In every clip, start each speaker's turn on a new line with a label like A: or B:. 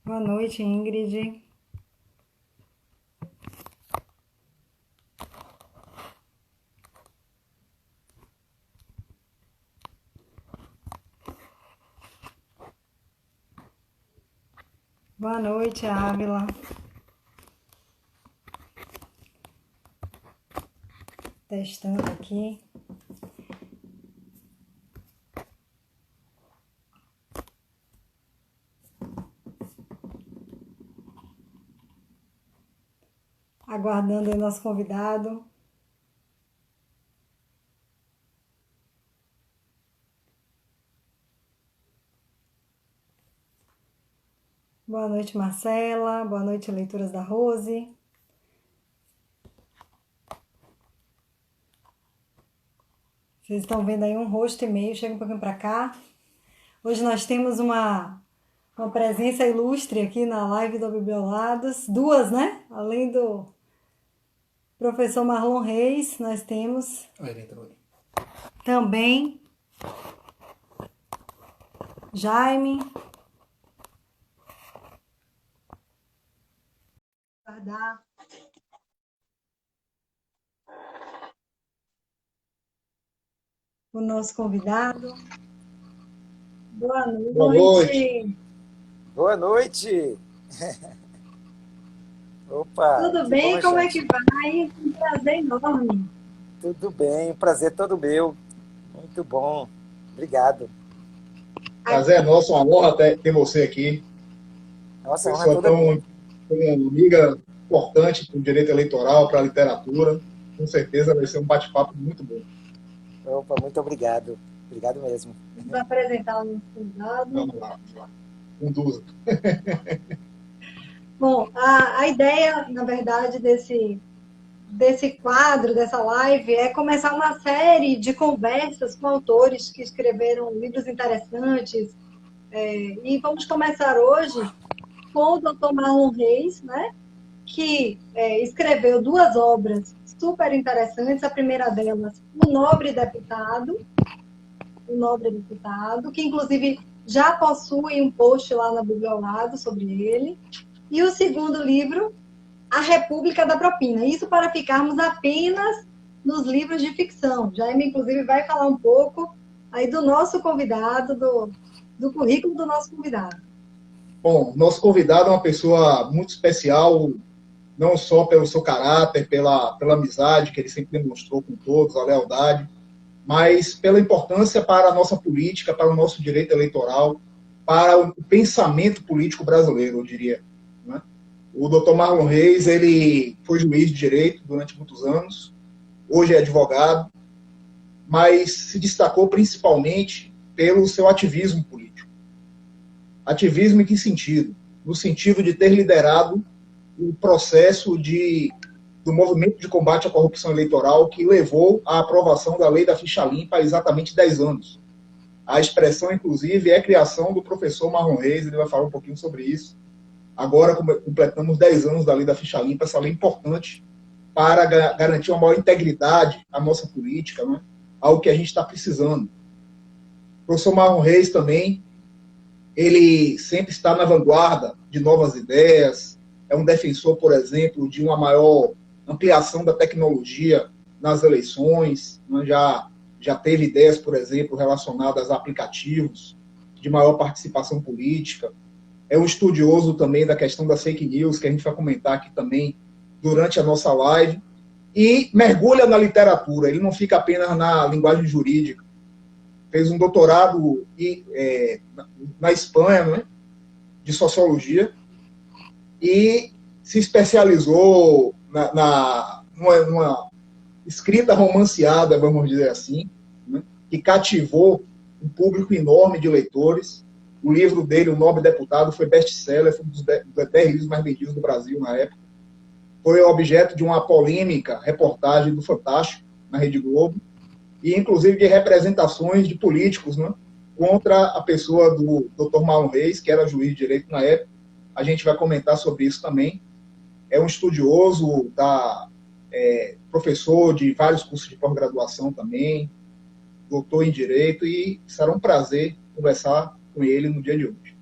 A: Boa noite, Ingrid. Boa noite, Ávila. Testando aqui. Aguardando aí nosso convidado. Boa noite, Marcela. Boa noite, leituras da Rose. Vocês estão vendo aí um rosto e meio, chega um pouquinho para cá. Hoje nós temos uma presença ilustre aqui na live do Bibliolados. Duas, né? Além do professor Marlon Reis, nós temos também Jaime. Guardar. O nosso convidado. Boa noite.
B: Boa noite.
C: Boa noite. Opa.
A: Tudo bem? Como é que vai? Um prazer enorme.
C: Tudo bem, prazer todo meu. Muito bom. Obrigado.
B: Prazer é nosso, uma honra ter você aqui.
C: Nossa,
B: uma pessoa tão uma amiga importante para o direito eleitoral, para a literatura. Com certeza vai ser um bate-papo muito bom.
C: Opa, muito obrigado. Obrigado mesmo.
A: Vamos apresentar o nosso convidado.
B: Vamos lá. Conduza.
A: Bom, a ideia, na verdade, desse quadro, dessa live, é começar uma série de conversas com autores que escreveram livros interessantes. E vamos começar hoje com o Dr. Marlon Reis, né, que escreveu duas obras super interessantes. A primeira delas, O Nobre Deputado, que inclusive já possui um post lá na Bibliolado sobre ele. E o segundo livro, A República da Propina. Isso para ficarmos apenas nos livros de ficção. Jaime, inclusive, vai falar um pouco aí do nosso convidado, do currículo do nosso convidado.
B: Bom, nosso convidado é uma pessoa muito especial, não só pelo seu caráter, pela amizade que ele sempre demonstrou com todos, a lealdade, mas pela importância para a nossa política, para o nosso direito eleitoral, para o pensamento político brasileiro, eu diria. Né? O Dr. Marlon Reis, ele foi juiz de direito durante muitos anos, hoje é advogado, mas se destacou principalmente pelo seu ativismo político. Ativismo em que sentido? No sentido de ter liderado o processo do movimento de combate à corrupção eleitoral que levou à aprovação da lei da ficha limpa há exatamente 10 anos. A expressão, inclusive, é a criação do professor Marlon Reis, ele vai falar um pouquinho sobre isso. Agora completamos 10 anos da lei da ficha limpa, essa lei importante para garantir uma maior integridade à nossa política, né? Algo que a gente está precisando. O professor Marlon Reis também, ele sempre está na vanguarda de novas ideias, é um defensor, por exemplo, de uma maior ampliação da tecnologia nas eleições, né? Já teve ideias, por exemplo, relacionadas a aplicativos de maior participação política. É um estudioso também da questão das fake news, que a gente vai comentar aqui também durante a nossa live, e mergulha na literatura, ele não fica apenas na linguagem jurídica. Fez um doutorado na Espanha, né, de sociologia, e se especializou numa escrita romanceada, vamos dizer assim, né, que cativou um público enorme de leitores. O livro dele, O Nobre Deputado, foi best-seller, foi um dos 10 livros mais vendidos do Brasil na época. Foi objeto de uma polêmica reportagem do Fantástico, na Rede Globo, e inclusive de representações de políticos, né, contra a pessoa do Dr. Marlon Reis, que era juiz de direito na época. A gente vai comentar sobre isso também. É um estudioso, professor de vários cursos de pós-graduação também, doutor em Direito, e será um prazer conversar com ele no dia de hoje.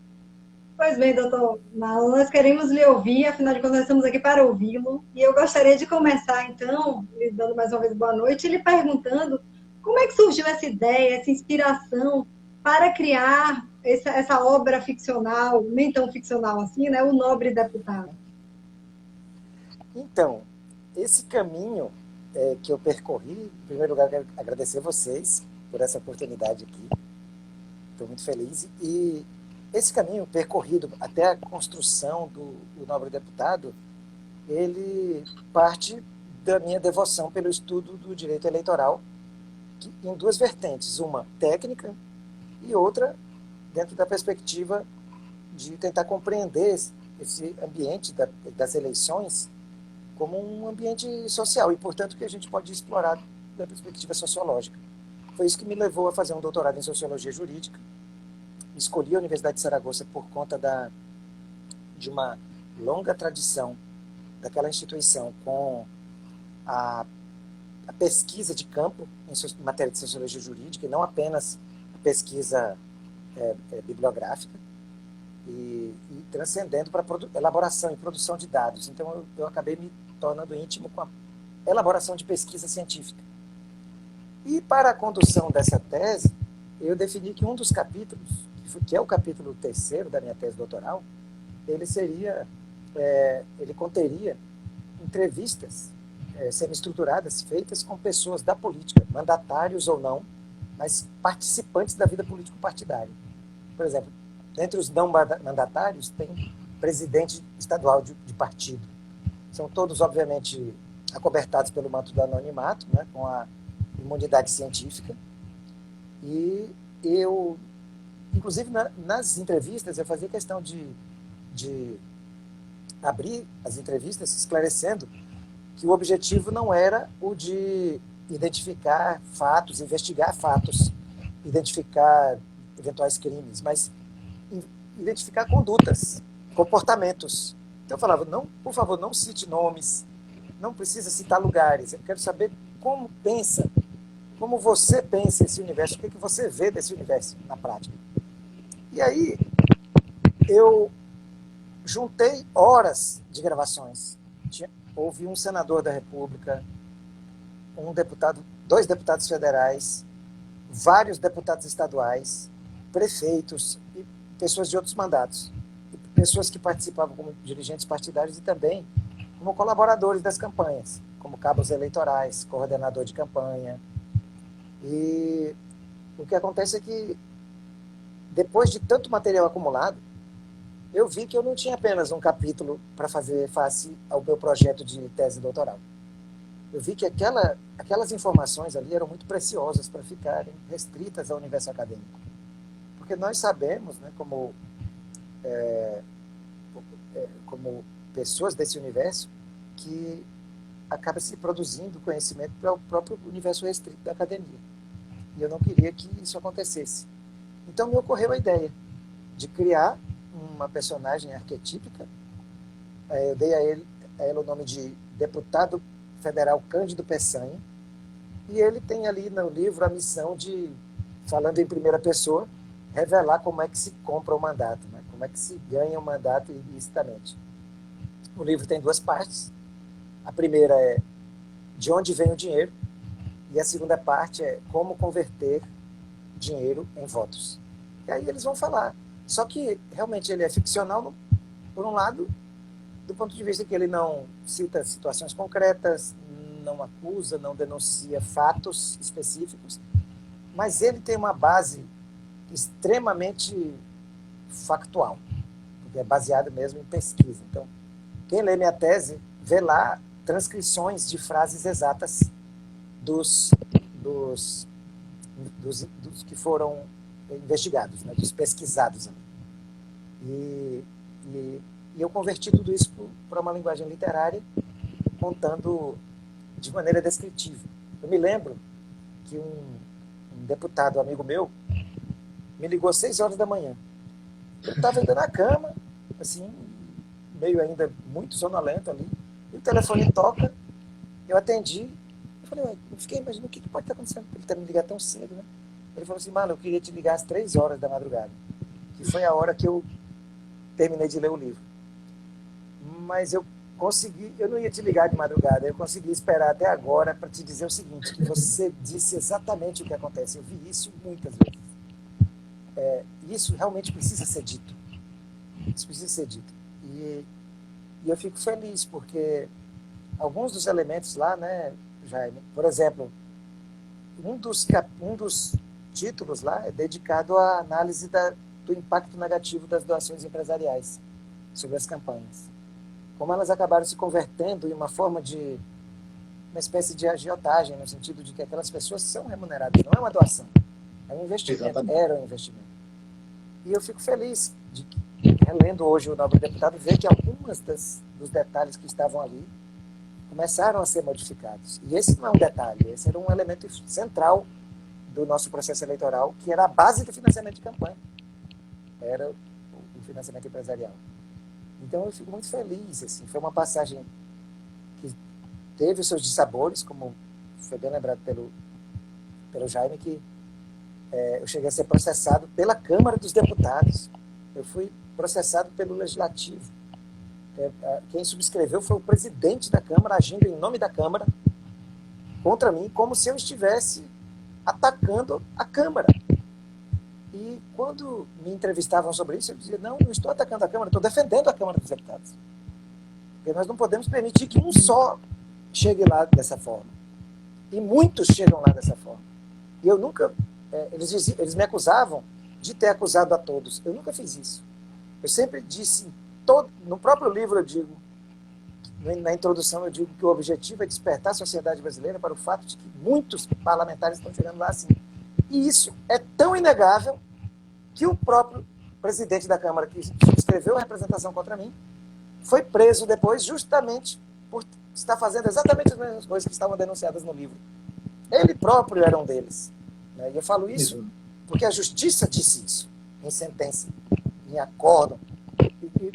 A: Pois bem, doutor Marlon, nós queremos lhe ouvir, afinal de contas, nós estamos aqui para ouvi-lo. E eu gostaria de começar, então, lhe dando mais uma vez boa noite, e lhe perguntando como é que surgiu essa ideia, essa inspiração para criar essa obra ficcional, nem tão ficcional assim, né? O Nobre Deputado.
C: Então, esse caminho que eu percorri, em primeiro lugar, quero agradecer vocês por essa oportunidade aqui. Estou muito feliz. E esse caminho percorrido até a construção do Nobre Deputado, ele parte da minha devoção pelo estudo do direito eleitoral, em duas vertentes, uma técnica e outra dentro da perspectiva de tentar compreender esse ambiente das eleições como um ambiente social e, portanto, que a gente pode explorar da perspectiva sociológica. Foi isso que me levou a fazer um doutorado em Sociologia Jurídica. Escolhi a Universidade de Saragoça por conta de uma longa tradição daquela instituição com a pesquisa de campo em matéria de Sociologia Jurídica, e não apenas a pesquisa bibliográfica, e transcendendo para elaboração e produção de dados. Então, eu acabei me tornando íntimo com a elaboração de pesquisa científica. E para a condução dessa tese, eu defini que um dos capítulos, que é o capítulo 3º da minha tese doutoral, ele conteria entrevistas semi-estruturadas feitas com pessoas da política, mandatários ou não, mas participantes da vida político-partidária. Por exemplo, dentre os não mandatários, tem presidente estadual de partido. São todos, obviamente, acobertados pelo manto do anonimato, né, com a imunidade científica. E eu, inclusive, nas entrevistas, eu fazia questão de abrir as entrevistas esclarecendo que o objetivo não era o de identificar fatos, investigar fatos, identificar eventuais crimes, mas identificar condutas, comportamentos. Então eu falava, não, por favor, não cite nomes, não precisa citar lugares, eu quero saber como você pensa esse universo, o que você vê desse universo na prática. E aí eu juntei horas de gravações. Houve um senador da República, dois deputados federais, vários deputados estaduais, prefeitos e pessoas de outros mandatos, e pessoas que participavam como dirigentes partidários e também como colaboradores das campanhas, como cabos eleitorais, coordenador de campanha. E o que acontece é que, depois de tanto material acumulado, eu vi que eu não tinha apenas um capítulo para fazer face ao meu projeto de tese doutoral. Eu vi que aquelas informações ali eram muito preciosas para ficarem restritas ao universo acadêmico. Porque nós sabemos, né, como pessoas desse universo, que acaba se produzindo conhecimento para o próprio universo restrito da academia. E eu não queria que isso acontecesse. Então me ocorreu a ideia de criar uma personagem arquetípica. Eu dei a ela o nome de deputado federal Cândido Peçanha, e ele tem ali no livro a missão de, falando em primeira pessoa, revelar como é que se compra o mandato, né? Como é que se ganha o mandato ilicitamente. O livro tem duas partes. A primeira é de onde vem o dinheiro, e a segunda parte é como converter dinheiro em votos. E aí eles vão falar. Só que, realmente, ele é ficcional, por um lado, do ponto de vista que ele não cita situações concretas, não acusa, não denuncia fatos específicos, mas ele tem uma base extremamente factual, porque é baseado mesmo em pesquisa. Então, quem lê minha tese vê lá transcrições de frases exatas dos que foram investigados, né, dos pesquisados. E eu converti tudo isso para uma linguagem literária, contando de maneira descritiva. Eu me lembro que um deputado amigo meu me ligou às 6 horas da manhã. Eu estava ainda na cama, assim, meio ainda muito sonolento ali, e o telefone toca, eu atendi, eu falei, eu fiquei imaginando o que pode estar acontecendo, ele está me ligando tão cedo, né? Ele falou assim, mano, eu queria te ligar às 3 horas da madrugada, que foi a hora que eu terminei de ler o livro. Mas eu não ia te ligar de madrugada, eu consegui esperar até agora para te dizer o seguinte: você disse exatamente o que acontece. Eu vi isso muitas vezes. Isso realmente precisa ser dito. Isso precisa ser dito. E eu fico feliz, porque alguns dos elementos lá, né, Jaime, por exemplo, um dos títulos lá é dedicado à análise do impacto negativo das doações empresariais sobre as campanhas. Como elas acabaram se convertendo em uma espécie de agiotagem, no sentido de que aquelas pessoas são remuneradas, não é uma doação, é um investimento. Exatamente. Era um investimento. E eu fico feliz de que, relendo hoje o Nobre Deputado, ver que algumas dos detalhes que estavam ali começaram a ser modificados. E esse não é um detalhe, esse era um elemento central do nosso processo eleitoral, que era a base do financiamento de campanha. Era o financiamento empresarial. Então eu fico muito feliz. Assim, foi uma passagem que teve os seus dissabores, como foi bem lembrado pelo Jaime, que eu cheguei a ser processado pela Câmara dos Deputados. Eu fui processado pelo Legislativo. Quem subscreveu foi o presidente da Câmara, agindo em nome da Câmara contra mim, como se eu estivesse atacando a Câmara. E quando me entrevistavam sobre isso, eu dizia: não estou atacando a Câmara, estou defendendo a Câmara dos Deputados. Porque nós não podemos permitir que um só chegue lá dessa forma. E muitos chegam lá dessa forma. E eu nunca... Eles me acusavam de ter acusado a todos. Eu nunca fiz isso. Eu sempre disse, no próprio livro eu digo, na introdução eu digo que o objetivo é despertar a sociedade brasileira para o fato de que muitos parlamentares estão chegando lá assim. E isso é tão inegável que o próprio presidente da Câmara, que subscreveu a representação contra mim, foi preso depois justamente por estar fazendo exatamente as mesmas coisas que estavam denunciadas no livro. Ele próprio era um deles. Né? E eu falo isso porque a justiça disse isso, em sentença, em acórdão,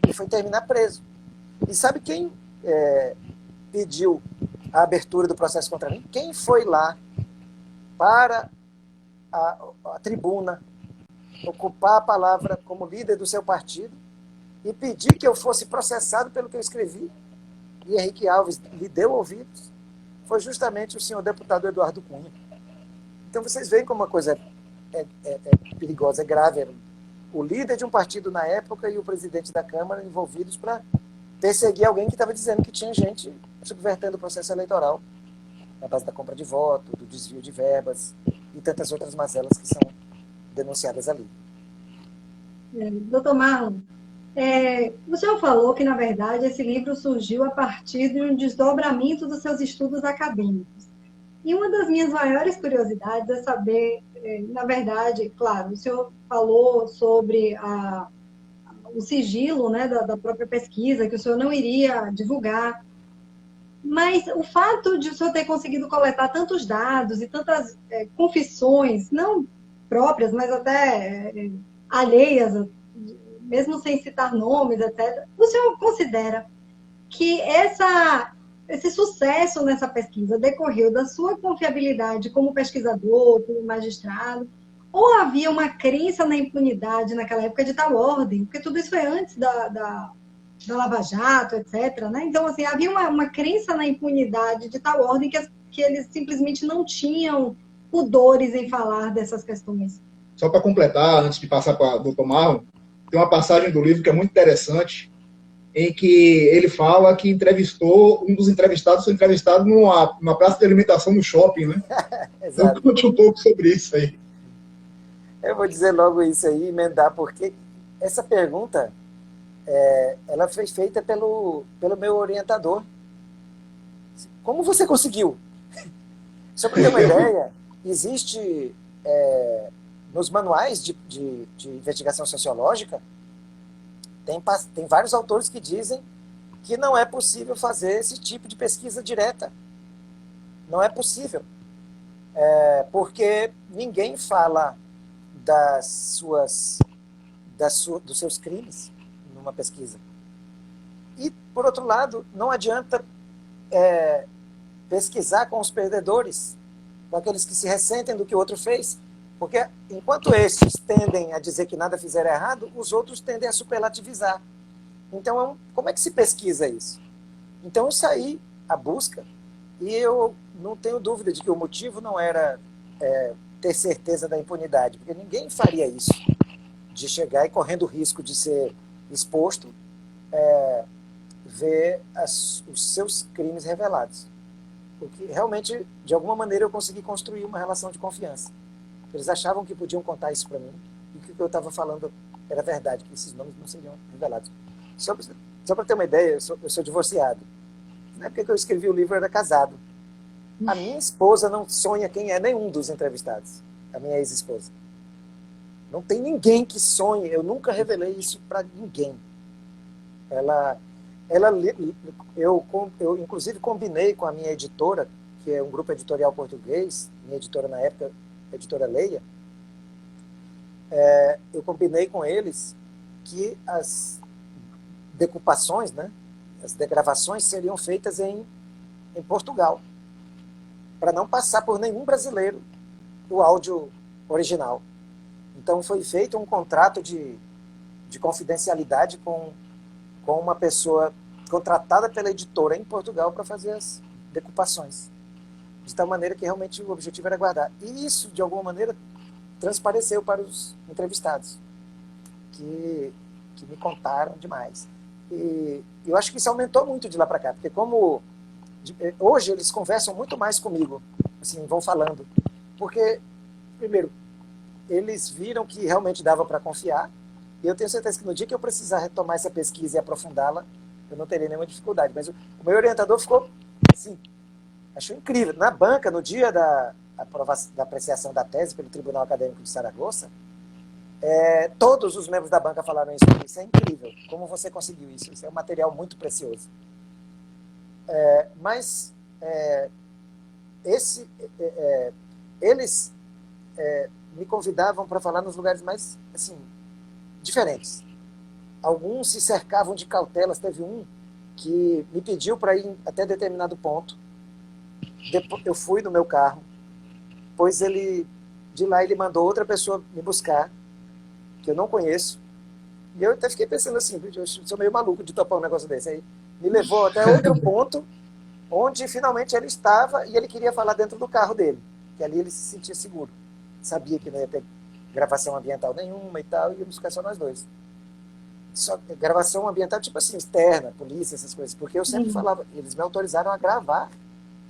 C: e foi terminar preso. E sabe quem pediu a abertura do processo contra mim? Quem foi lá para a tribuna, ocupar a palavra como líder do seu partido e pedir que eu fosse processado pelo que eu escrevi, e Henrique Alves lhe deu ouvidos, foi justamente o senhor deputado Eduardo Cunha. Então vocês veem como uma coisa é perigosa, é grave. O líder de um partido na época e o presidente da Câmara envolvidos para perseguir alguém que estava dizendo que tinha gente subvertendo o processo eleitoral na base da compra de voto, do desvio de verbas e tantas outras mazelas que são denunciadas ali.
A: Doutor Marlon, o senhor falou que, na verdade, esse livro surgiu a partir de um desdobramento dos seus estudos acadêmicos. E uma das minhas maiores curiosidades é saber, na verdade, claro, o senhor falou sobre o sigilo, né, da própria pesquisa, que o senhor não iria divulgar, mas o fato de o senhor ter conseguido coletar tantos dados e tantas confissões, não próprias, mas até alheias, mesmo sem citar nomes, etc., o senhor considera que esse sucesso nessa pesquisa decorreu da sua confiabilidade como pesquisador, como magistrado, ou havia uma crença na impunidade naquela época de tal ordem? Porque tudo isso foi antes da Lava Jato, etc., né? Então, assim, havia uma crença na impunidade de tal ordem que eles simplesmente não tinham pudores em falar dessas questões.
B: Só para completar, antes de passar para o doutor Marlon, tem uma passagem do livro que é muito interessante, em que ele fala que um dos entrevistados foi entrevistado numa praça de alimentação no shopping, né? Então, conte um pouco sobre isso aí.
C: Eu vou dizer logo isso aí, emendar, porque essa pergunta ela foi feita pelo meu orientador. Como você conseguiu? Só para ter uma ideia, existe nos manuais de investigação sociológica, tem vários autores que dizem que não é possível fazer esse tipo de pesquisa direta. Não é possível. Porque ninguém fala dos seus crimes numa pesquisa. E, por outro lado, não adianta pesquisar com os perdedores, com aqueles que se ressentem do que o outro fez, porque enquanto estes tendem a dizer que nada fizeram errado, os outros tendem a superlativizar. Então, como é que se pesquisa isso? Então, eu saí à busca e eu não tenho dúvida de que o motivo não era ter certeza da impunidade, porque ninguém faria isso, de chegar e correndo o risco de ser exposto, ver os seus crimes revelados. Porque realmente, de alguma maneira, eu consegui construir uma relação de confiança. Eles achavam que podiam contar isso para mim e que o que eu estava falando era verdade, que esses nomes não seriam revelados. Só para ter uma ideia, eu sou divorciado. Na época que eu escrevi o livro, eu era casado. A minha esposa não sonha quem é nenhum dos entrevistados. A minha ex-esposa. Não tem ninguém que sonhe. Eu nunca revelei isso para ninguém. Eu, inclusive, combinei com a minha editora, que é um grupo editorial português, minha editora na época, a editora Leia, eu combinei com eles que as decupações, né, as degravações seriam feitas em Portugal, para não passar por nenhum brasileiro o áudio original. Então foi feito um contrato de confidencialidade com uma pessoa contratada pela editora em Portugal para fazer as decupações. De tal maneira que realmente o objetivo era guardar. E isso, de alguma maneira, transpareceu para os entrevistados, que me contaram demais. E eu acho que isso aumentou muito de lá para cá, porque como hoje eles conversam muito mais comigo, assim, vão falando. Porque, primeiro, eles viram que realmente dava para confiar, e eu tenho certeza que no dia que eu precisar retomar essa pesquisa e aprofundá-la, eu não terei nenhuma dificuldade. Mas o meu orientador ficou, assim, achou incrível. Na banca, no dia da apreciação da tese pelo Tribunal Acadêmico de Saragoça, todos os membros da banca falaram isso. Isso é incrível. Como você conseguiu isso? Isso é um material muito precioso. Mas eles me convidavam para falar nos lugares mais, assim, diferentes. Alguns se cercavam de cautelas. Teve um que me pediu para ir até determinado ponto. Depois eu fui no meu carro, pois de lá ele mandou outra pessoa me buscar, que eu não conheço, e eu até fiquei pensando assim, eu sou meio maluco de topar um negócio desse. Aí me levou até outro ponto, onde finalmente ele estava, e ele queria falar dentro do carro dele, que ali ele se sentia seguro. Sabia que não ia ter gravação ambiental nenhuma e tal, e íamos ficar só nós dois. Só gravação ambiental, tipo assim, externa, polícia, essas coisas, porque eu sempre falava, eles me autorizaram a gravar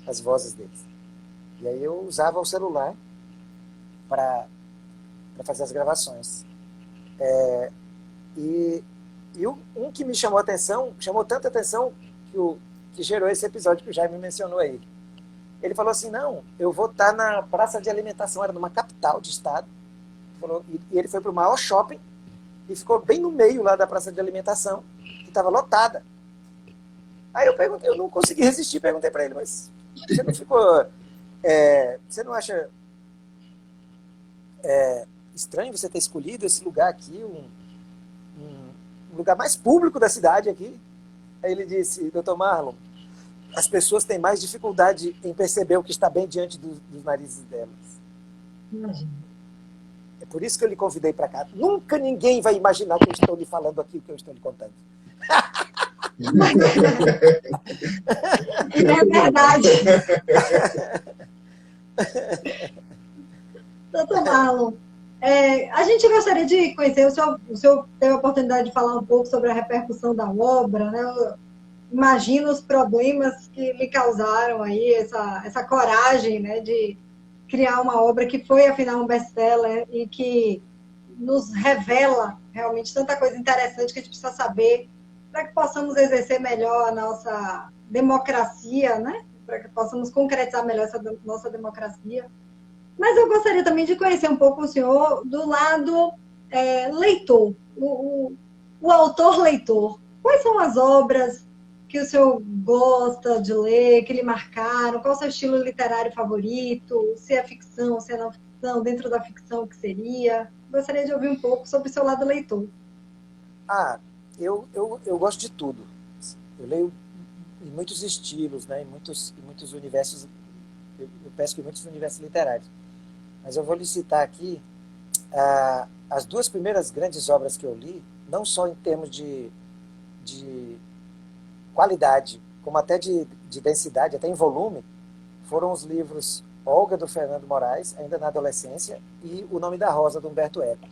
C: as vozes deles. E aí eu usava o celular para fazer as gravações. E um que me chamou tanta atenção que gerou esse episódio que o Jaime mencionou aí. Ele falou assim, não, eu vou estar na praça de alimentação, era numa capital de estado, e ele foi para o maior shopping e ficou bem no meio lá da praça de alimentação, que estava lotada. Aí eu não consegui resistir, perguntei para ele, mas você não ficou... você não acha estranho você ter escolhido esse lugar aqui, um lugar mais público da cidade aqui? Aí ele disse, Dr. Marlon, as pessoas têm mais dificuldade em perceber o que está bem diante dos narizes delas.
A: Imagina.
C: É por isso que eu lhe convidei para cá. Nunca ninguém vai imaginar que eu estou lhe falando aqui o que eu estou lhe contando.
A: É verdade. Doutor Marlon, a gente gostaria de conhecer, o senhor teve a oportunidade de falar um pouco sobre a repercussão da obra, né? Eu imagino os problemas que lhe causaram aí, essa coragem, né, de criar uma obra que foi, afinal, um best-seller e que nos revela realmente tanta coisa interessante que a gente precisa saber para que possamos exercer melhor a nossa democracia, né? Para que possamos concretizar melhor essa nossa democracia. Mas eu gostaria também de conhecer um pouco o senhor do lado leitor, o autor-leitor. Quais são as obras que o senhor gosta de ler, que lhe marcaram? Qual o seu estilo literário favorito? Se é ficção, se é não ficção, dentro da ficção, o que seria? Gostaria de ouvir um pouco sobre o seu lado leitor.
C: Eu gosto de tudo. Eu leio em muitos estilos, né? em muitos universos, eu pesco em muitos universos literários. Mas eu vou lhe citar aqui as duas primeiras grandes obras que eu li, não só em termos de de qualidade, como até de densidade, até em volume, foram os livros Olga, do Fernando Moraes, ainda na adolescência, e O Nome da Rosa, do Humberto Eco.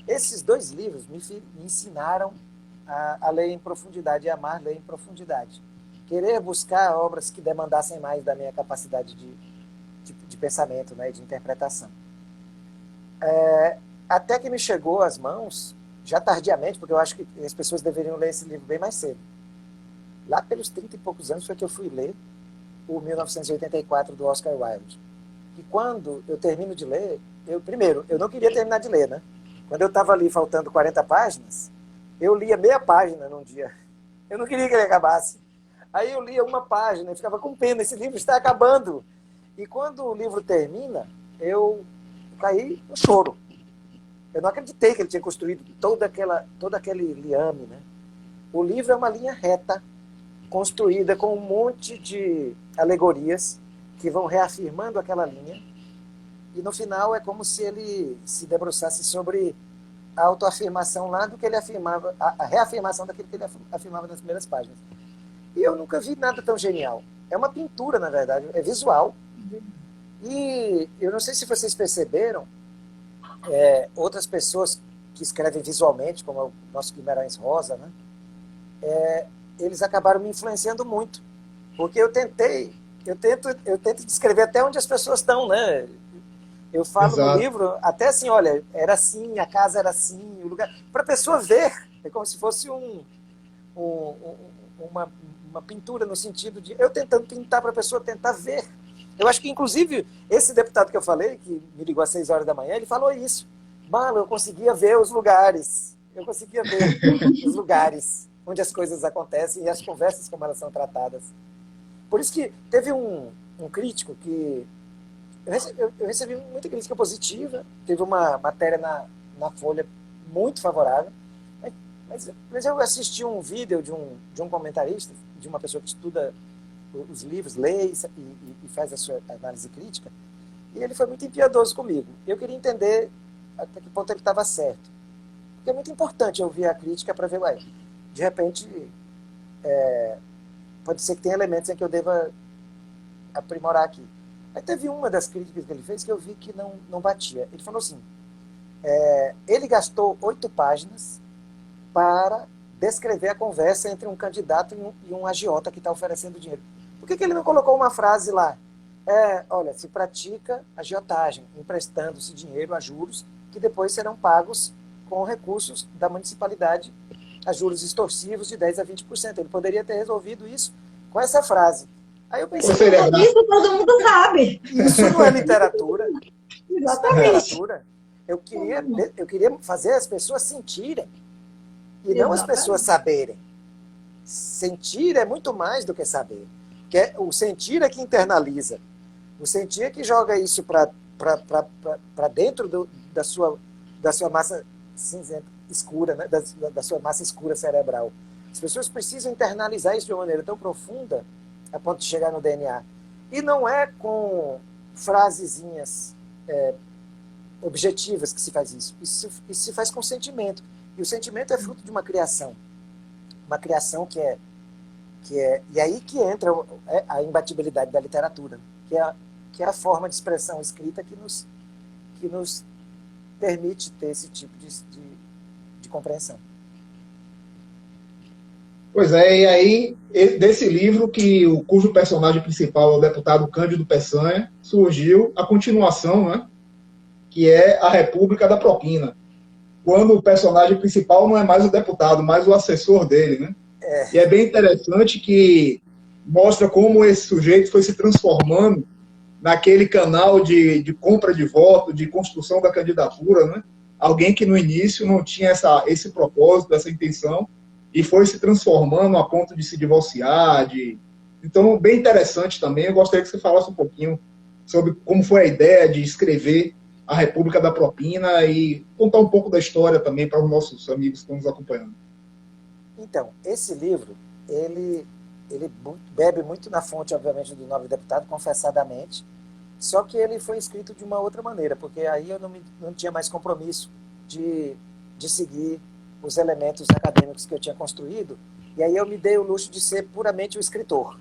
C: Esses dois livros me ensinaram a ler em profundidade e amar ler em profundidade. Querer buscar obras que demandassem mais da minha capacidade de pensamento, né, de interpretação. Até que me chegou às mãos, já tardiamente, porque eu acho que as pessoas deveriam ler esse livro bem mais cedo. Lá pelos 30 e poucos anos foi que eu fui ler o 1984, do Oscar Wilde. E quando eu termino de ler, primeiro, eu não queria terminar de ler, né? Quando eu estava ali faltando 40 páginas, eu lia meia página num dia. Eu não queria que ele acabasse. Aí eu lia uma página e ficava com pena, esse livro está acabando. E quando o livro termina, eu caí no choro. Eu não acreditei que ele tinha construído todo aquele liame, né? O livro é uma linha reta, construída com um monte de alegorias que vão reafirmando aquela linha, e no final é como se ele se debruçasse sobre a autoafirmação lá do que ele afirmava, a reafirmação daquilo que ele afirmava nas primeiras páginas. E eu nunca vi nada tão genial. É uma pintura, na verdade, é visual. E eu não sei se vocês perceberam, outras pessoas que escrevem visualmente, como o nosso Guimarães Rosa, né? Eles acabaram me influenciando muito, porque eu tento descrever até onde as pessoas estão, né? Eu falo no livro até assim, olha, era assim, a casa era assim, o lugar, para a pessoa ver, é como se fosse uma pintura, no sentido de eu tentando pintar para a pessoa tentar ver. Eu acho que, inclusive, esse deputado que eu falei, que me ligou às 6 horas da manhã, ele falou isso. Mano, eu conseguia ver os lugares. Eu conseguia ver os lugares onde as coisas acontecem e as conversas como elas são tratadas. Por isso que teve um crítico que... Eu recebi muita crítica positiva, teve uma matéria na Folha muito favorável, mas eu assisti um vídeo de um comentarista, de uma pessoa que estuda os livros, lê e faz a sua análise crítica, e ele foi muito impiedoso comigo. Eu queria entender até que ponto ele estava certo. Porque é muito importante ouvir a crítica para ver, de repente, pode ser que tenha elementos em que eu deva aprimorar aqui. Aí teve uma das críticas que ele fez que eu vi que não batia. Ele falou assim, ele gastou 8 páginas para descrever a conversa entre um candidato e um agiota que está oferecendo dinheiro. Por que ele não colocou uma frase lá? Olha, se pratica agiotagem, emprestando-se dinheiro a juros que depois serão pagos com recursos da municipalidade a juros extorsivos de 10% a 20%. Ele poderia ter resolvido isso com essa frase. Aí eu pensei...
A: Isso todo mundo sabe.
C: Isso não é literatura.
A: Exatamente.
C: Isso não é literatura. Eu queria fazer as pessoas sentirem. E não as pessoas saberem. Sentir é muito mais do que saber. O sentir é que internaliza. O sentir é que joga isso para dentro da sua massa cinzenta, escura, né? da sua massa escura cerebral. As pessoas precisam internalizar isso de uma maneira tão profunda a ponto de chegar no DNA. E não é com frasezinhas objetivas que se faz isso. Isso se faz com sentimento. E o sentimento é fruto de uma criação. Uma criação que é... E aí que entra a imbatibilidade da literatura, que é a forma de expressão escrita que nos permite ter esse tipo de compreensão.
B: Pois é, e aí, desse livro, cujo personagem principal é o deputado Cândido Peçanha, surgiu a continuação, né, que é A República da Propina, quando o personagem principal não é mais o deputado, mas o assessor dele, né? E é bem interessante que mostra como esse sujeito foi se transformando naquele canal de compra de voto, de construção da candidatura, né? Alguém que no início não tinha esse propósito, essa intenção, e foi se transformando a ponto de se divorciar. Então, bem interessante também. Eu gostaria que você falasse um pouquinho sobre como foi a ideia de escrever A República da Propina e contar um pouco da história também para os nossos amigos que estão nos acompanhando.
C: Então, esse livro, ele bebe muito na fonte, obviamente, do Nobre Deputado, confessadamente, só que ele foi escrito de uma outra maneira, porque aí eu não tinha mais compromisso de seguir os elementos acadêmicos que eu tinha construído E aí eu me dei o luxo de ser puramente um escritor.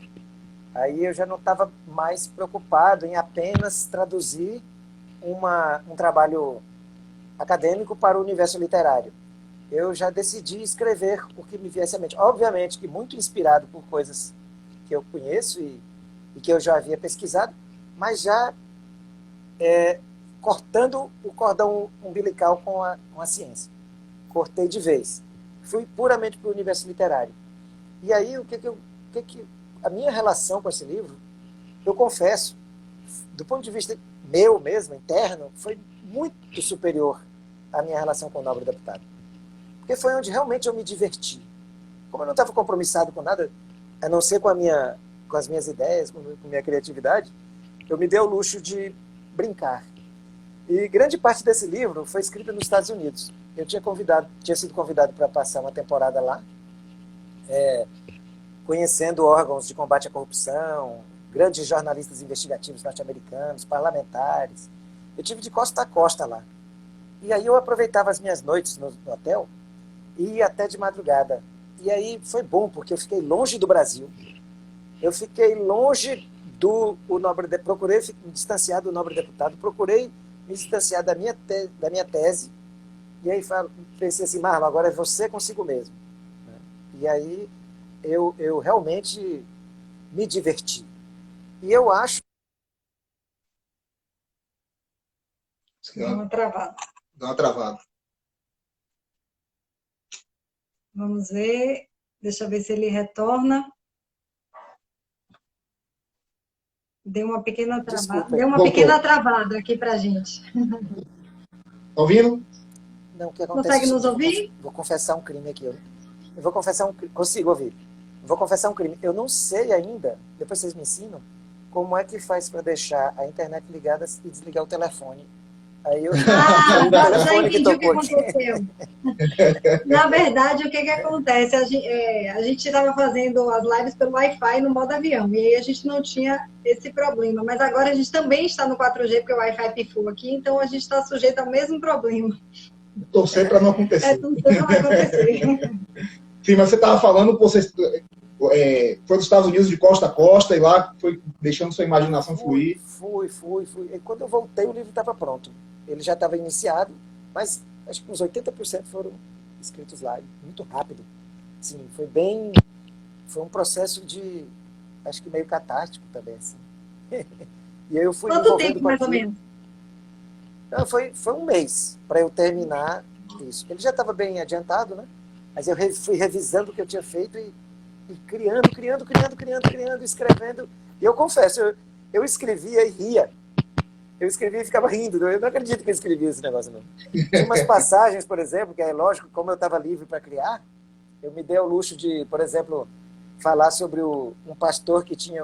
C: Aí eu já não estava mais preocupado em apenas traduzir um trabalho acadêmico para o universo literário. Eu já decidi escrever o que me viesse à mente. Obviamente que muito inspirado por coisas que eu conheço e que eu já havia pesquisado, mas já cortando o cordão umbilical com a ciência. Cortei de vez. Fui puramente para o universo literário. E aí, a minha relação com esse livro, eu confesso, do ponto de vista meu mesmo, interno, foi muito superior à minha relação com o Nobre Deputado. Porque foi onde realmente eu me diverti. Como eu não estava compromissado com nada, a não ser com as minhas ideias, com a minha criatividade, eu me dei o luxo de brincar. E grande parte desse livro foi escrita nos Estados Unidos. Eu tinha sido convidado para passar uma temporada lá, conhecendo órgãos de combate à corrupção, grandes jornalistas investigativos norte-americanos, parlamentares. Eu tive de costa a costa lá. E aí eu aproveitava as minhas noites no hotel e ia até de madrugada. E aí foi bom, porque eu fiquei longe do Brasil. Eu fiquei longe procurei me distanciar do Nobre Deputado, procurei me distanciar da minha tese. E aí pensei assim, Marlon, agora é você consigo mesmo. E aí eu realmente me diverti. E eu acho...
A: Deu uma travada.
B: Dá uma travada.
A: Vamos ver. Deixa eu ver se ele retorna. Deu uma pequena travada.
C: Desculpa.
A: Deu uma
B: Voltou.
A: Pequena travada aqui para a gente.
B: Tá ouvindo?
C: Não, o que acontece
A: Consegue
C: é o
A: nos
C: seguinte,
A: ouvir?
C: vou confessar um crime aqui. Eu vou confessar um crime. Consigo ouvir. Vou confessar um crime. Eu não sei ainda, depois vocês me ensinam, como é que faz para deixar a internet ligada e desligar o telefone. Aí eu...
A: Já entendi o que aconteceu. Na verdade, o que acontece? A gente estava fazendo as lives pelo Wi-Fi no modo avião, e aí a gente não tinha esse problema. Mas agora a gente também está no 4G, porque o Wi-Fi pifou aqui, então a gente está sujeito ao mesmo problema.
B: Torcer para não acontecer.
A: Torcer para não acontecer.
B: Sim, mas você estava falando que você foi dos Estados Unidos de costa a costa e lá foi deixando sua imaginação fluir.
C: Fui. E quando eu voltei, o livro estava pronto. Ele já estava iniciado, mas acho que uns 80% foram escritos lá, muito rápido. Sim, foi um processo de, acho que meio catártico também, assim. E aí eu fui
A: Quanto tempo, mais ou menos?
C: Não, foi um mês para eu terminar isso. Ele já estava bem adiantado, né? Mas eu fui revisando o que eu tinha feito e criando, escrevendo. E eu confesso, eu escrevia e ria. Eu escrevia e ficava rindo. Eu não acredito que eu escrevia esse negócio, não. Tinha umas passagens, por exemplo, que é lógico, como eu estava livre para criar, eu me dei o luxo de, por exemplo, falar sobre um pastor que tinha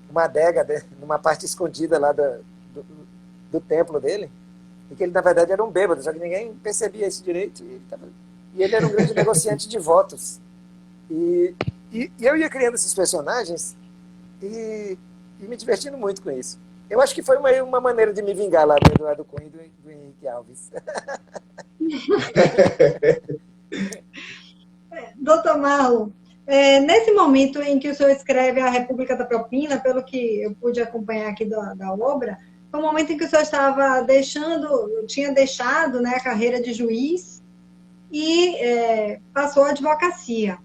C: uma adega numa parte escondida lá do templo dele, e que ele, na verdade, era um bêbado, só que ninguém percebia isso direito. E ele era um grande negociante de votos. E eu ia criando esses personagens e me divertindo muito com isso. Eu acho que foi uma maneira de me vingar lá do Eduardo Cunha e do Henrique Alves.
A: Doutor Marlon, nesse momento em que o senhor escreve A República da Propina, pelo que eu pude acompanhar aqui da obra, foi um momento em que o senhor tinha deixado, né, a carreira de juiz e passou à advocacia.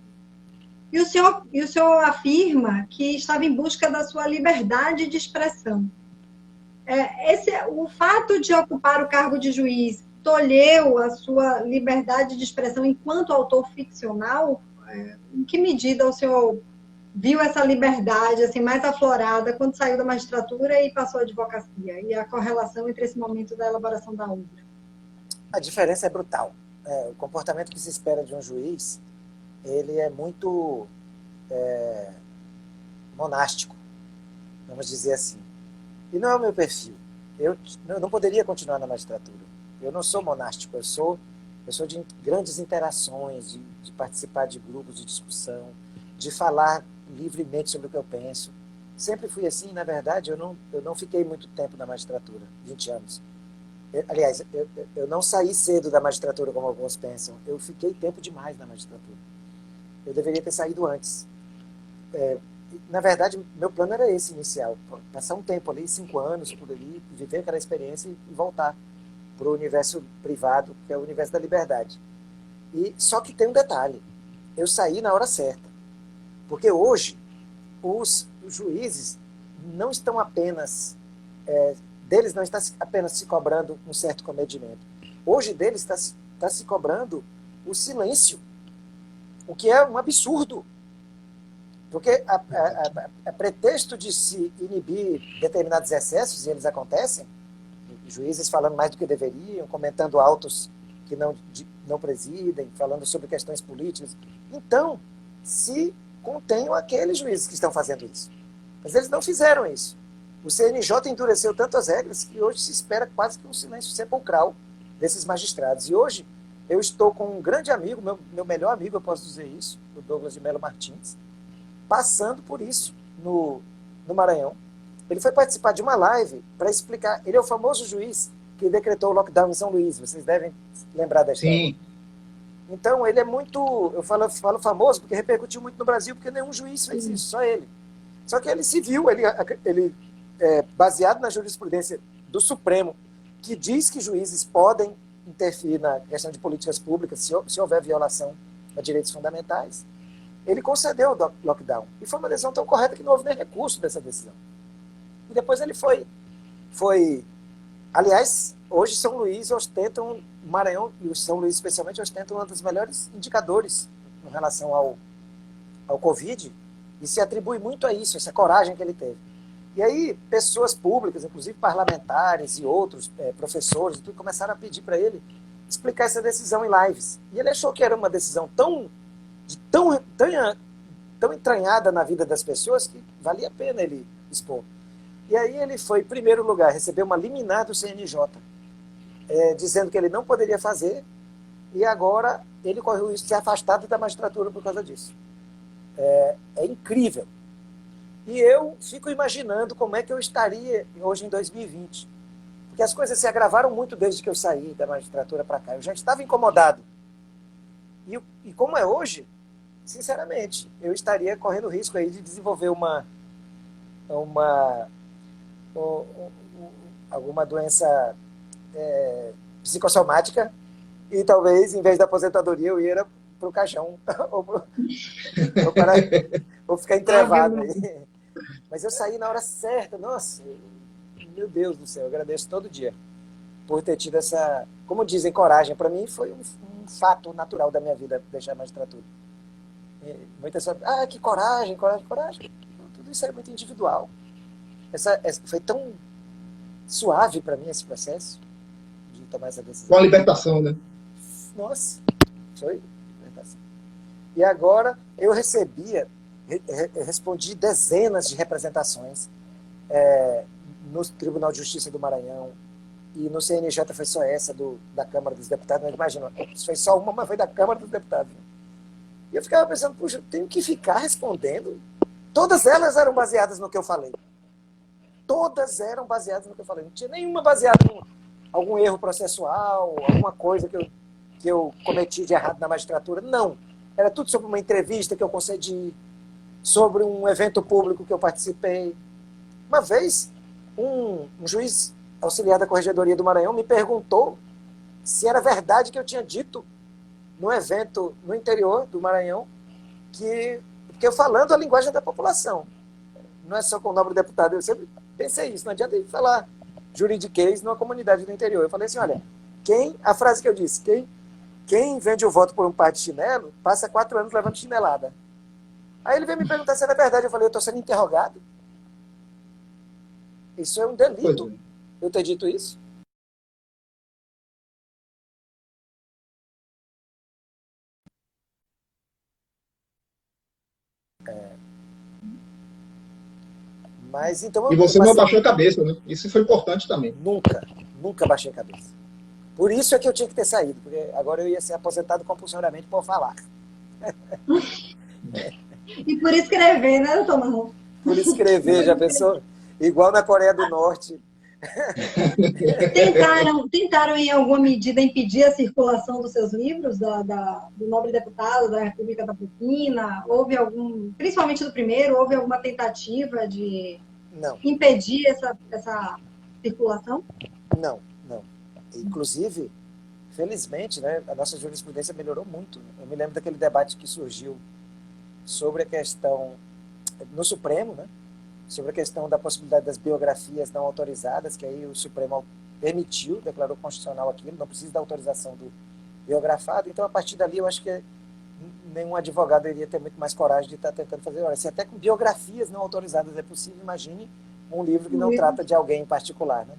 A: E o senhor afirma que estava em busca da sua liberdade de expressão. O fato de ocupar o cargo de juiz tolheu a sua liberdade de expressão enquanto autor ficcional? Em que medida o senhor viu essa liberdade assim, mais aflorada quando saiu da magistratura e passou à advocacia? E a correlação entre esse momento da elaboração da obra?
C: A diferença é brutal. O comportamento que se espera de um juiz, ele é muito monástico, vamos dizer assim. E não é o meu perfil. Eu não poderia continuar na magistratura. Eu não sou monástico, eu sou de grandes interações, de participar de grupos de discussão, de falar livremente sobre o que eu penso. Sempre fui assim, na verdade, eu não fiquei muito tempo na magistratura, 20 anos. Aliás, eu não saí cedo da magistratura, como alguns pensam. Eu fiquei tempo demais na magistratura. eu deveria ter saído antes. Na verdade, meu plano era esse inicial, passar um tempo ali, 5 anos por ali, viver aquela experiência e voltar para o universo privado, que é o universo da liberdade. Só que tem um detalhe, eu saí na hora certa, porque hoje os juízes não estão apenas, deles não está apenas se cobrando um certo comedimento, hoje deles está se cobrando o silêncio, o que é um absurdo. Porque a pretexto de se inibir determinados excessos, e eles acontecem, juízes falando mais do que deveriam, comentando autos que não presidem, falando sobre questões políticas. Então, se contenham aqueles juízes que estão fazendo isso. Mas eles não fizeram isso. O CNJ endureceu tanto as regras que hoje se espera quase que um silêncio sepulcral desses magistrados. E hoje eu estou com um grande amigo, meu melhor amigo, eu posso dizer isso, o Douglas de Mello Martins, passando por isso no Maranhão. Ele foi participar de uma live para explicar. Ele é o famoso juiz que decretou o lockdown em São Luís. Vocês devem lembrar da história. Sim. Então, ele é muito... Eu falo famoso porque repercutiu muito no Brasil, porque nenhum juiz fez isso, só ele. Só que ele se viu, ele baseado na jurisprudência do Supremo, que diz que juízes podem interferir na questão de políticas públicas se houver violação a direitos fundamentais, ele concedeu o lockdown. E foi uma decisão tão correta que não houve nem recurso dessa decisão. E depois ele foi... Aliás, hoje São Luís ostentam, Maranhão e o São Luís especialmente, ostentam um dos melhores indicadores em relação ao Covid, e se atribui muito a isso, essa coragem que ele teve. E aí, pessoas públicas, inclusive parlamentares e outros, professores, tudo, começaram a pedir para ele explicar essa decisão em lives. E ele achou que era uma decisão tão entranhada na vida das pessoas que valia a pena ele expor. E aí ele foi, em primeiro lugar, receber uma liminar do CNJ, dizendo que ele não poderia fazer, e agora ele correu o risco de ser afastado da magistratura por causa disso. É incrível. E eu fico imaginando como é que eu estaria hoje em 2020. Porque as coisas se agravaram muito desde que eu saí da magistratura para cá. Eu já estava incomodado. E como é hoje, sinceramente, eu estaria correndo o risco aí de desenvolver alguma doença psicossomática e talvez, em vez da aposentadoria, eu ia para o caixão ou ficar entrevado aí. Mas eu saí na hora certa. Nossa, meu Deus do céu, eu agradeço todo dia por ter tido essa, como dizem, coragem. Para mim foi um fato natural da minha vida deixar a magistratura. Muitas pessoas, que coragem. Tudo isso é muito individual. Foi tão suave para mim esse processo de tomar essa decisão.
B: Uma libertação, né?
C: Nossa, foi libertação. E agora eu respondi dezenas de representações no Tribunal de Justiça do Maranhão, e no CNJ foi só essa da Câmara dos Deputados. Mas imagina, foi só uma, mas foi da Câmara dos Deputados. E eu ficava pensando, puxa, eu tenho que ficar respondendo. Todas elas eram baseadas no que eu falei. Todas eram baseadas no que eu falei. Não tinha nenhuma baseada em algum erro processual, alguma coisa que eu cometi de errado na magistratura. Não. Era tudo sobre uma entrevista que eu concedi, sobre um evento público que eu participei. Uma vez, um juiz auxiliar da Corregedoria do Maranhão me perguntou se era verdade que eu tinha dito num evento no interior do Maranhão que eu falando a linguagem da população. Não é só com o nobre deputado, eu sempre pensei isso, não adianta ele falar juridiquês numa comunidade do interior. Eu falei assim, olha, a frase que eu disse, quem vende o voto por um par de chinelo, passa 4 anos levando chinelada. Aí ele veio me perguntar se era verdade. Eu falei, eu estou sendo interrogado? Isso é um delito, eu ter dito isso? Mas, então,
B: e você não abaixou a cabeça, né? Isso foi importante também.
C: Nunca baixei a cabeça. Por isso é que eu tinha que ter saído, porque agora eu ia ser aposentado compulsoriamente por falar.
A: E por escrever, né, doutor Marrom?
C: Por escrever, já pensou? Igual na Coreia do Norte,
A: Tentaram em alguma medida impedir a circulação dos seus livros, do Nobre Deputado, da República da Propina? Houve algum, principalmente do primeiro, houve alguma tentativa de
C: Não,
A: impedir essa circulação?
C: não, não. Inclusive, felizmente, né, a nossa jurisprudência melhorou muito. Eu me lembro daquele debate que surgiu sobre a questão no Supremo, né, sobre a questão da possibilidade das biografias não autorizadas, que aí o Supremo permitiu, declarou constitucional aquilo, não precisa da autorização do biografado. Então, a partir dali, eu acho que nenhum advogado iria ter muito mais coragem de estar tentando fazer. Olha, se até com biografias não autorizadas é possível, imagine um livro que não trata de alguém em particular, né?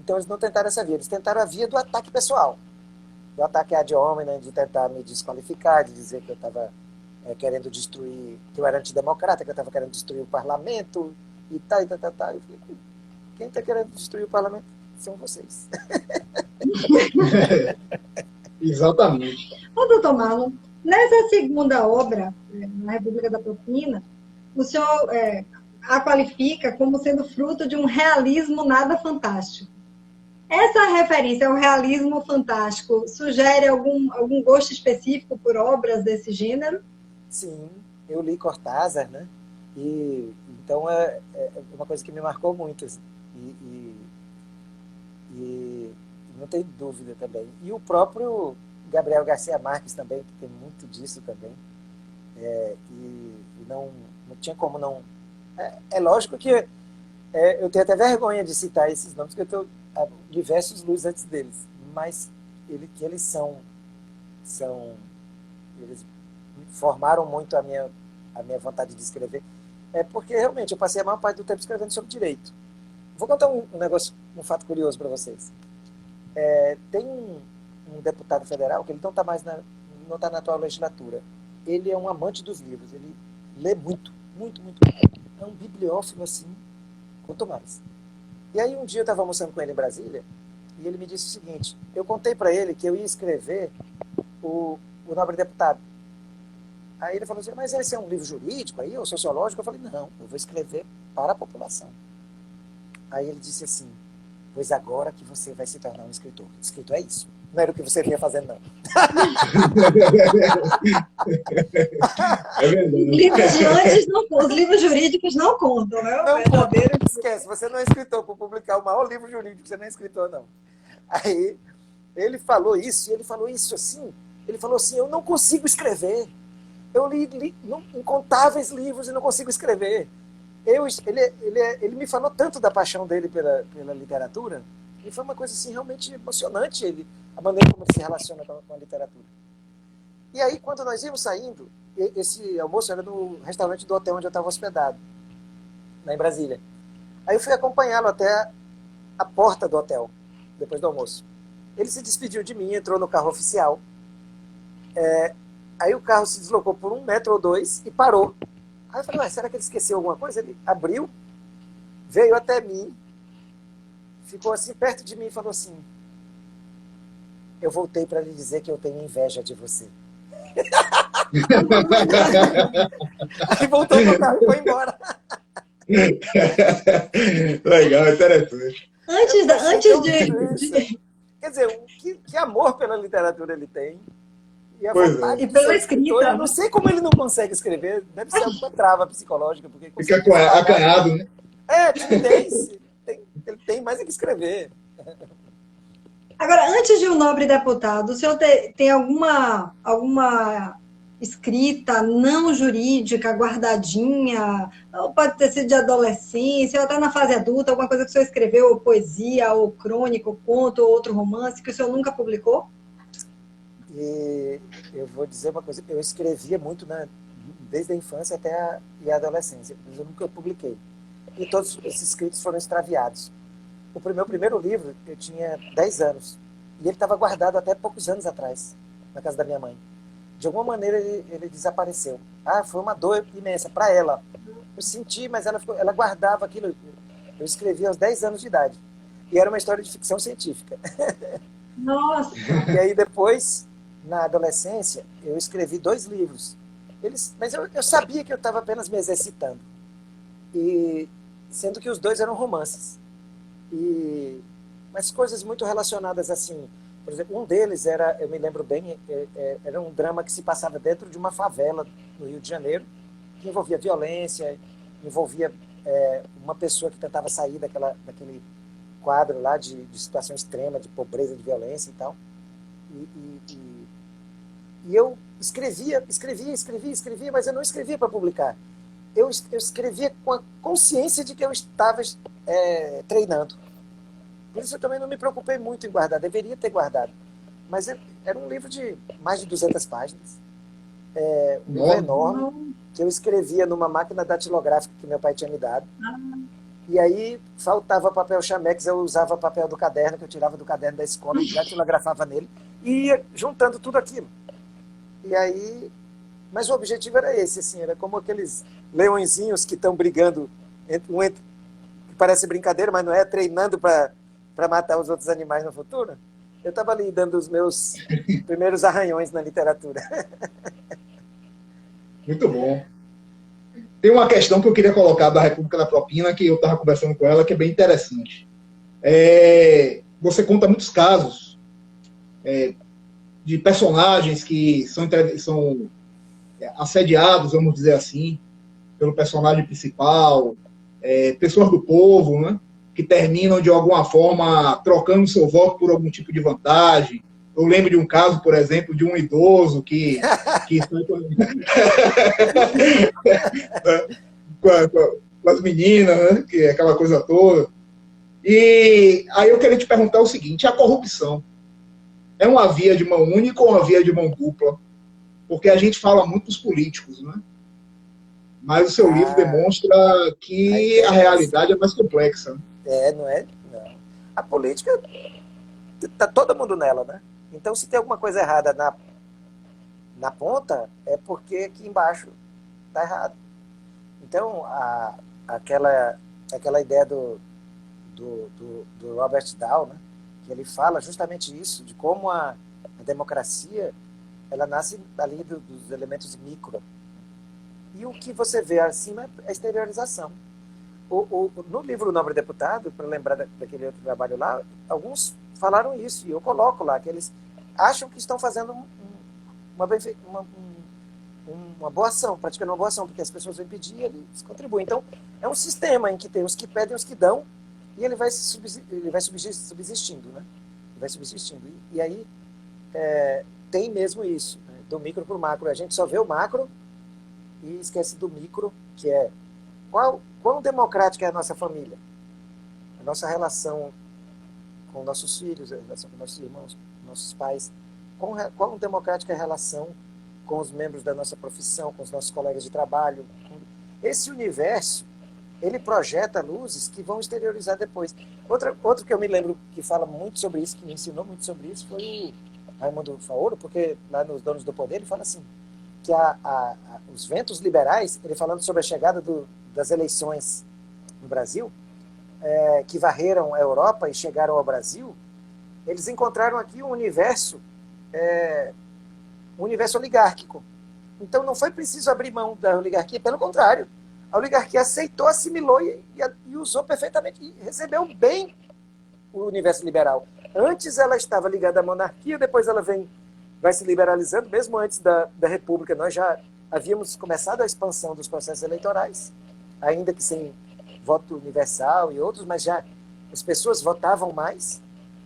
C: Então, eles não tentaram essa via, eles tentaram a via do ataque pessoal, do ataque ad hominem, de tentar me desqualificar, de dizer que eu estava querendo destruir, que eu era antidemocrata, que eu estava querendo destruir o parlamento, e tal, e tal, tal, tal. Eu falei, quem está querendo destruir o parlamento são vocês.
B: Exatamente.
A: Ô, doutor Marlon, nessa segunda obra, na República da Propina, o senhor a qualifica como sendo fruto de um realismo nada fantástico. Essa referência ao realismo fantástico sugere algum gosto específico por obras desse gênero?
C: Sim, eu li Cortázar, né? E então é uma coisa que me marcou muito, assim. E não tem dúvida também. E o próprio Gabriel Garcia Marques também, que tem muito disso também. E não tinha como não... É lógico que eu tenho até vergonha de citar esses nomes, porque eu estou há diversos luz antes deles, mas eles são eles formaram muito a minha vontade de escrever, porque realmente eu passei a maior parte do tempo escrevendo sobre direito. Vou contar um um fato curioso para vocês. Tem um deputado federal que ele não está mais não está na atual legislatura. Ele é um amante dos livros, ele lê muito, muito, muito. É um bibliófilo assim, quanto mais. E aí um dia eu estava almoçando com ele em Brasília e ele me disse o seguinte: eu contei para ele que eu ia escrever o Nobre Deputado. Aí ele falou assim, mas esse é um livro jurídico aí, ou sociológico? Eu falei, não, eu vou escrever para a população. Aí ele disse assim, pois agora que você vai se tornar um escritor. Escritor é isso. Não era o que você vinha fazendo, não.
B: É verdade.
A: Livros de antes os livros jurídicos não contam, né?
C: Não conta, esquece. Você não é escritor para publicar o maior livro jurídico, você não é escritor, não. Aí ele falou isso, e ele falou isso assim, ele falou assim, eu não consigo escrever. Eu li incontáveis livros e não consigo escrever. Ele me falou tanto da paixão dele pela literatura, e foi uma coisa assim, realmente emocionante a maneira como ele se relaciona com a literatura. E aí, quando nós íamos saindo, esse almoço era no restaurante do hotel onde eu estava hospedado, lá em Brasília. Aí eu fui acompanhá-lo até a porta do hotel, depois do almoço. Ele se despediu de mim, entrou no carro oficial. Aí o carro se deslocou por 1 metro ou 2 e parou. Aí eu falei, será que ele esqueceu alguma coisa? Ele abriu, veio até mim, ficou assim perto de mim e falou assim, eu voltei para lhe dizer que eu tenho inveja de você. Aí voltou pro carro e foi embora.
B: Legal, interessante.
C: Quer dizer, que amor pela literatura ele tem. E a
B: Pois
C: vontade
A: E pela escrita.
C: Eu não sei como ele não consegue escrever. Deve ser alguma trava psicológica. Porque
B: fica acanhado, né?
C: Timidez. Ele tem mais é que escrever.
A: Agora, antes de um nobre deputado, o senhor tem alguma escrita não jurídica, guardadinha? Ou pode ter sido de adolescência, ou até na fase adulta, alguma coisa que o senhor escreveu, ou poesia, ou crônica, ou conto, ou outro romance, que o senhor nunca publicou?
C: E eu vou dizer uma coisa, eu escrevia muito, né, desde a infância até a adolescência, mas eu nunca publiquei. E todos esses escritos foram extraviados. O meu primeiro livro, eu tinha 10 anos, e ele estava guardado até poucos anos atrás, na casa da minha mãe. De alguma maneira ele desapareceu. Foi uma dor imensa para ela. Eu senti, mas ela guardava aquilo. Eu escrevi aos 10 anos de idade. E era uma história de ficção científica.
A: Nossa!
C: E aí depois, na adolescência, eu escrevi 2 livros. Mas eu sabia que eu estava apenas me exercitando. E sendo que os 2 eram romances. Mas coisas muito relacionadas assim. Por exemplo, um deles era, eu me lembro bem, era um drama que se passava dentro de uma favela no Rio de Janeiro, que envolvia violência, envolvia uma pessoa que tentava sair daquele quadro lá de situação extrema, de pobreza, de violência e tal. E eu escrevia, mas eu não escrevia para publicar. Eu escrevia com a consciência de que eu estava treinando. Por isso eu também não me preocupei muito em guardar, deveria ter guardado. Mas era um livro de mais de 200 páginas. Um livro enorme, que eu escrevia numa máquina datilográfica que meu pai tinha me dado. E aí faltava papel chamex, eu usava papel do caderno, que eu tirava do caderno da escola, datilografava nele, e ia juntando tudo aquilo. E aí... Mas o objetivo era esse, assim, era como aqueles leõezinhos que estão brigando, que parece brincadeira, mas não é, treinando para matar os outros animais no futuro. Eu estava ali dando os meus primeiros arranhões na literatura.
B: Muito bom. Tem uma questão que eu queria colocar da República da Propina, que eu estava conversando com ela, que é bem interessante. Você conta muitos casos de personagens que são assediados, vamos dizer assim, pelo personagem principal, pessoas do povo, né, que terminam de alguma forma trocando seu voto por algum tipo de vantagem. Eu lembro de um caso, por exemplo, de um idoso que com as meninas, né, que é aquela coisa toda. E aí eu queria te perguntar o seguinte: a corrupção é uma via de mão única ou uma via de mão dupla? Porque a gente fala muito dos políticos, né? Mas o seu livro demonstra que a realidade é mais complexa.
C: Não é? Não. A política, tá todo mundo nela, né? Então, se tem alguma coisa errada na ponta, é porque aqui embaixo tá errado. Então, aquela ideia do Robert Dow, né? Que ele fala justamente isso, de como a democracia ela nasce ali dos elementos micro. E o que você vê acima é a exteriorização. No livro Nobre Deputado, para lembrar daquele outro trabalho lá, alguns falaram isso, e eu coloco lá, que eles acham que estão fazendo uma boa ação, praticando uma boa ação, porque as pessoas vão pedir e eles contribuem. Então, é um sistema em que tem os que pedem e os que dão, e ele vai subsistindo, né? Vai subsistindo. E aí, tem mesmo isso, né? Do micro para o macro. A gente só vê o macro e esquece do micro, que é quão democrática é a nossa família, a nossa relação com nossos filhos, a relação com nossos irmãos, nossos pais, quão democrática é a relação com os membros da nossa profissão, com os nossos colegas de trabalho. Esse universo, ele projeta luzes que vão exteriorizar depois. Outro que eu me lembro que fala muito sobre isso, que me ensinou muito sobre isso, foi o Raimundo Faoro, porque lá nos Donos do Poder ele fala assim, que os ventos liberais, ele falando sobre a chegada das eleições no Brasil, que varreram a Europa e chegaram ao Brasil, eles encontraram aqui um universo oligárquico. Então não foi preciso abrir mão da oligarquia, pelo contrário, a oligarquia aceitou, assimilou e usou perfeitamente, e recebeu bem o universo liberal. Antes ela estava ligada à monarquia, depois ela vai se liberalizando, mesmo antes da República. Nós já havíamos começado a expansão dos processos eleitorais, ainda que sem voto universal e outros, mas já as pessoas votavam mais.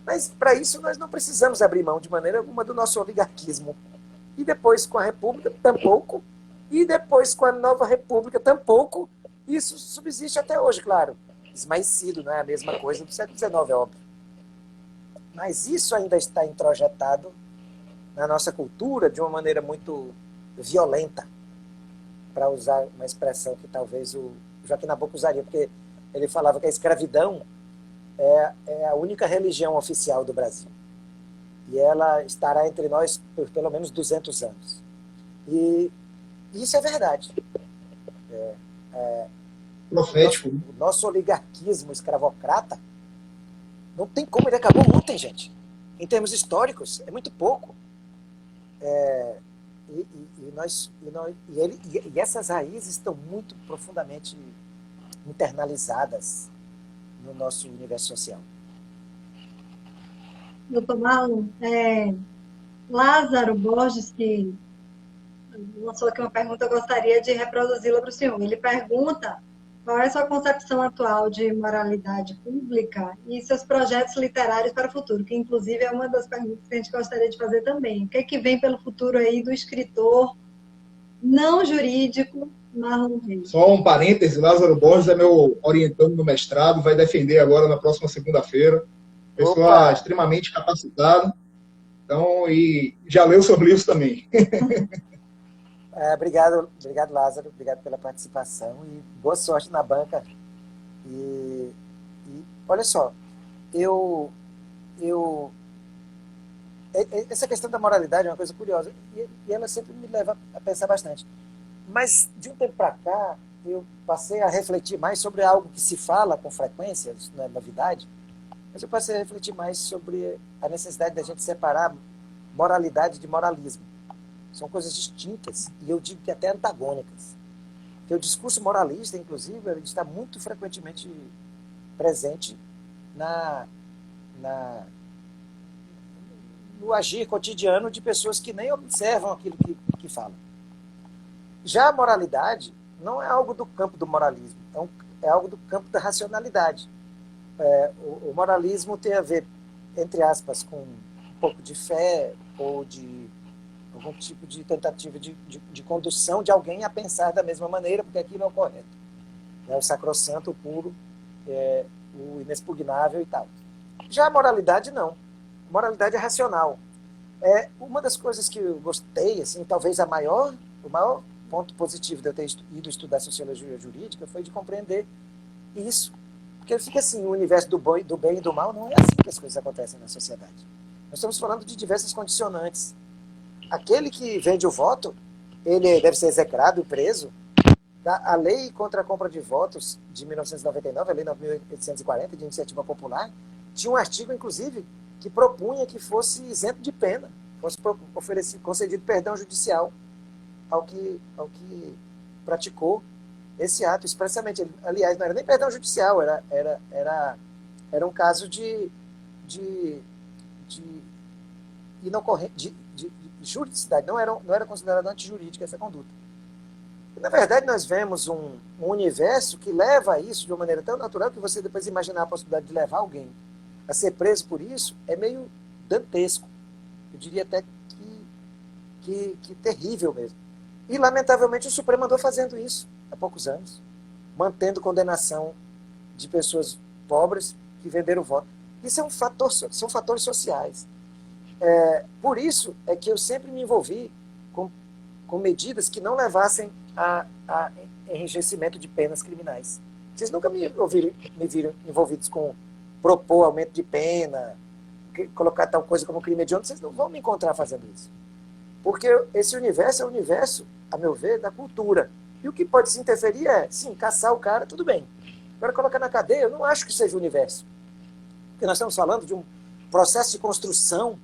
C: Mas para isso nós não precisamos abrir mão de maneira alguma do nosso oligarquismo. E depois com a República, tampouco. E depois com a nova República, tampouco. Isso subsiste até hoje, claro. Esmaecido, não é a mesma coisa do século XIX, é óbvio. Mas isso ainda está introjetado na nossa cultura de uma maneira muito violenta, para usar uma expressão que talvez o Joaquim Nabuco usaria, porque ele falava que a escravidão é a única religião oficial do Brasil. E ela estará entre nós por pelo menos 200 anos. E isso é verdade.
B: Profético.
C: O nosso oligarquismo escravocrata não tem como, ele acabou ontem, gente. Em termos históricos, é muito pouco. E essas raízes estão muito profundamente internalizadas no nosso universo social.
A: Doutor Marlon, Lázaro Borges, que lançou aqui uma pergunta, eu gostaria de reproduzi-la para o senhor. Ele pergunta qual é a sua concepção atual de moralidade pública e seus projetos literários para o futuro, que inclusive é uma das perguntas que a gente gostaria de fazer também. O que é que vem pelo futuro aí do escritor não jurídico Marlon Reis?
B: Só um parêntese, Lázaro Borges é meu orientando no mestrado, vai defender agora na próxima segunda-feira. Pessoa extremamente capacitada. Então, e já leu seus livros também.
C: Obrigado, Lázaro. Obrigado pela participação e boa sorte na banca. E olha só, essa questão da moralidade é uma coisa curiosa e ela sempre me leva a pensar bastante. Mas, de um tempo para cá, eu passei a refletir mais sobre algo que se fala com frequência, isso não é novidade, mas eu passei a refletir mais sobre a necessidade da gente separar moralidade de moralismo. São coisas distintas e eu digo que até antagônicas. Porque o discurso moralista, inclusive, ele está muito frequentemente presente no agir cotidiano de pessoas que nem observam aquilo que falam. Já a moralidade não é algo do campo do moralismo, é algo do campo da racionalidade. O moralismo tem a ver, entre aspas, com um pouco de fé ou de algum tipo de tentativa de condução de alguém a pensar da mesma maneira, porque aquilo é o correto. O sacrossanto, o puro, o inexpugnável e tal. Já a moralidade, não. A moralidade é racional. Uma das coisas que eu gostei, assim, talvez o maior ponto positivo de eu ter ido estudar sociologia jurídica foi de compreender isso. Porque fica assim, o universo do bem e do mal não é assim que as coisas acontecem na sociedade. Nós estamos falando de diversas condicionantes. Aquele que vende o voto, ele deve ser execrado e preso. A lei contra a compra de votos de 1999, a lei 9.840, de iniciativa popular, tinha um artigo, inclusive, que propunha que fosse isento de pena, fosse concedido perdão judicial ao que praticou esse ato expressamente. Aliás, não era nem perdão judicial, era um caso de juridicidade, não era considerado antijurídica essa conduta. E, na verdade, nós vemos um universo que leva a isso de uma maneira tão natural que você depois imaginar a possibilidade de levar alguém a ser preso por isso é meio dantesco. Eu diria até que terrível mesmo. E, lamentavelmente, o Supremo andou fazendo isso há poucos anos, mantendo condenação de pessoas pobres que venderam o voto. Isso são fatores sociais. Por isso é que eu sempre me envolvi com medidas que não levassem a enrijecimento de penas criminais. Vocês nunca me viram envolvidos com propor aumento de pena, colocar tal coisa como crime hediondo, vocês não vão me encontrar fazendo isso. Porque esse universo é o universo, a meu ver, da cultura. E o que pode se interferir sim, caçar o cara, tudo bem. Agora, colocar na cadeia, eu não acho que seja o universo. Porque nós estamos falando de um processo de construção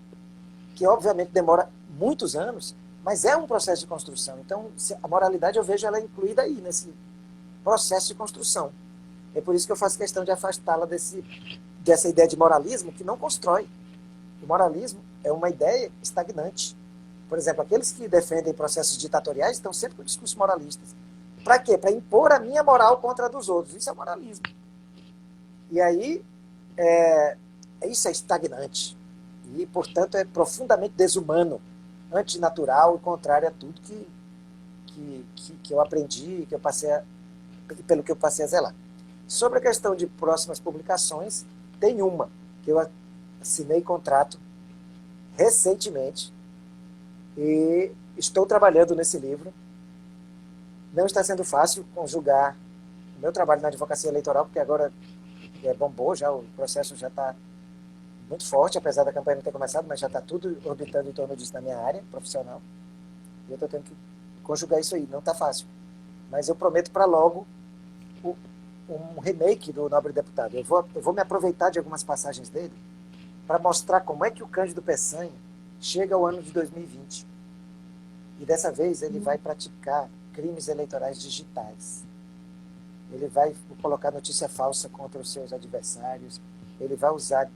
C: que, obviamente, demora muitos anos, mas é um processo de construção. Então, a moralidade, eu vejo ela incluída aí, nesse processo de construção. É por isso que eu faço questão de afastá-la dessa ideia de moralismo que não constrói. O moralismo é uma ideia estagnante. Por exemplo, aqueles que defendem processos ditatoriais estão sempre com discursos moralistas. Para quê? Para impor a minha moral contra a dos outros. Isso é moralismo. E aí, isso é estagnante. E, portanto, é profundamente desumano, antinatural e contrário a tudo que eu aprendi, pelo que eu passei a zelar. Sobre a questão de próximas publicações, tem uma que eu assinei contrato recentemente e estou trabalhando nesse livro. Não está sendo fácil conjugar o meu trabalho na advocacia eleitoral, porque agora bombou, já o processo já está muito forte, apesar da campanha não ter começado, mas já está tudo orbitando em torno disso na minha área profissional. E eu estou tendo que conjugar isso aí, não está fácil. Mas eu prometo para logo um remake do Nobre Deputado. Eu vou me aproveitar de algumas passagens dele para mostrar como é que o Cândido Peçanha chega ao ano de 2020. E dessa vez ele vai praticar crimes eleitorais digitais. ele vai colocar notícia falsa contra os seus adversários, ele vai usar...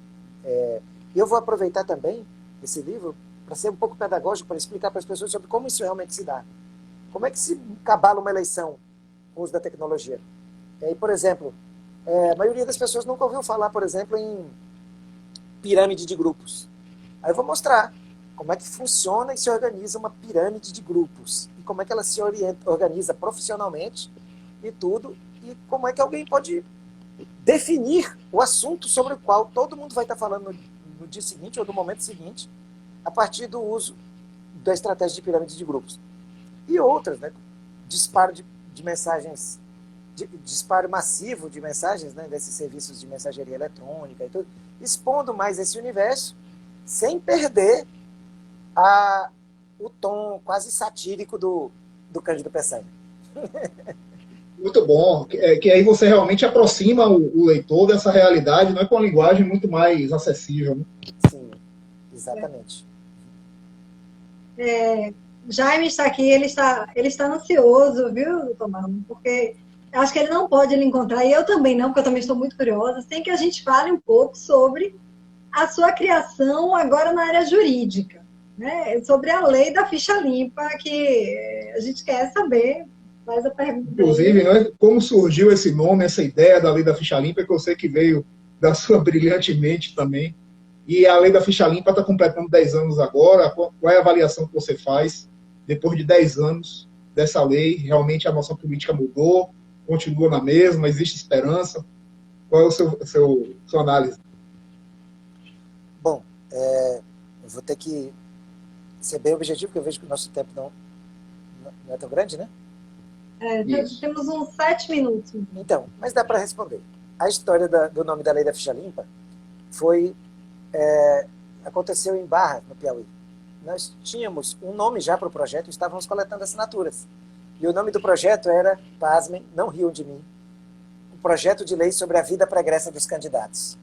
C: Eu vou aproveitar também esse livro para ser um pouco pedagógico, para explicar para as pessoas sobre como isso realmente se dá. Como é que se cabala uma eleição com o uso da tecnologia? E aí, por exemplo, a maioria das pessoas nunca ouviu falar, por exemplo, em pirâmide de grupos. Aí eu vou mostrar como é que funciona e se organiza uma pirâmide de grupos, e como é que ela se organiza profissionalmente e tudo, e como é que alguém pode definir o assunto sobre o qual todo mundo vai estar falando no dia seguinte ou no momento seguinte, a partir do uso da estratégia de pirâmide de grupos. E outras, né? Disparo de mensagens, disparo massivo de mensagens, né? Desses serviços de mensageria eletrônica e tudo, expondo mais esse universo, sem perder o tom quase satírico do Cândido Peçanha.
B: Muito bom, que aí você realmente aproxima o leitor dessa realidade, não é, com uma linguagem muito mais acessível. Né?
C: Sim, exatamente.
A: Jaime está aqui, ele está ansioso, viu, doutor Marlon? Porque acho que ele não pode lhe encontrar, e eu também não, porque eu também estou muito curiosa, sem que a gente fale um pouco sobre a sua criação agora na área jurídica, né? Sobre a lei da ficha limpa, que a gente quer saber. Faz a pergunta.
B: Inclusive, né, como surgiu esse nome, essa ideia da lei da ficha limpa, que eu sei que veio da sua brilhante mente também. E a lei da ficha limpa está completando 10 anos agora. Qual é a avaliação que você faz depois de 10 anos dessa lei? Realmente a nossa política mudou? Continua na mesma? Existe esperança? Qual é a sua análise?
C: Bom, eu vou ter que ser bem objetivo, porque eu vejo que o nosso tempo não é tão grande, né?
A: Temos uns 7 minutos.
C: Então, mas dá para responder. A história do nome da lei da ficha limpa aconteceu em Barra, no Piauí. Nós tínhamos um nome já para o projeto e estávamos coletando assinaturas. E o nome do projeto era, pasmem, não riam de mim, um projeto de lei sobre a vida pregressa dos candidatos.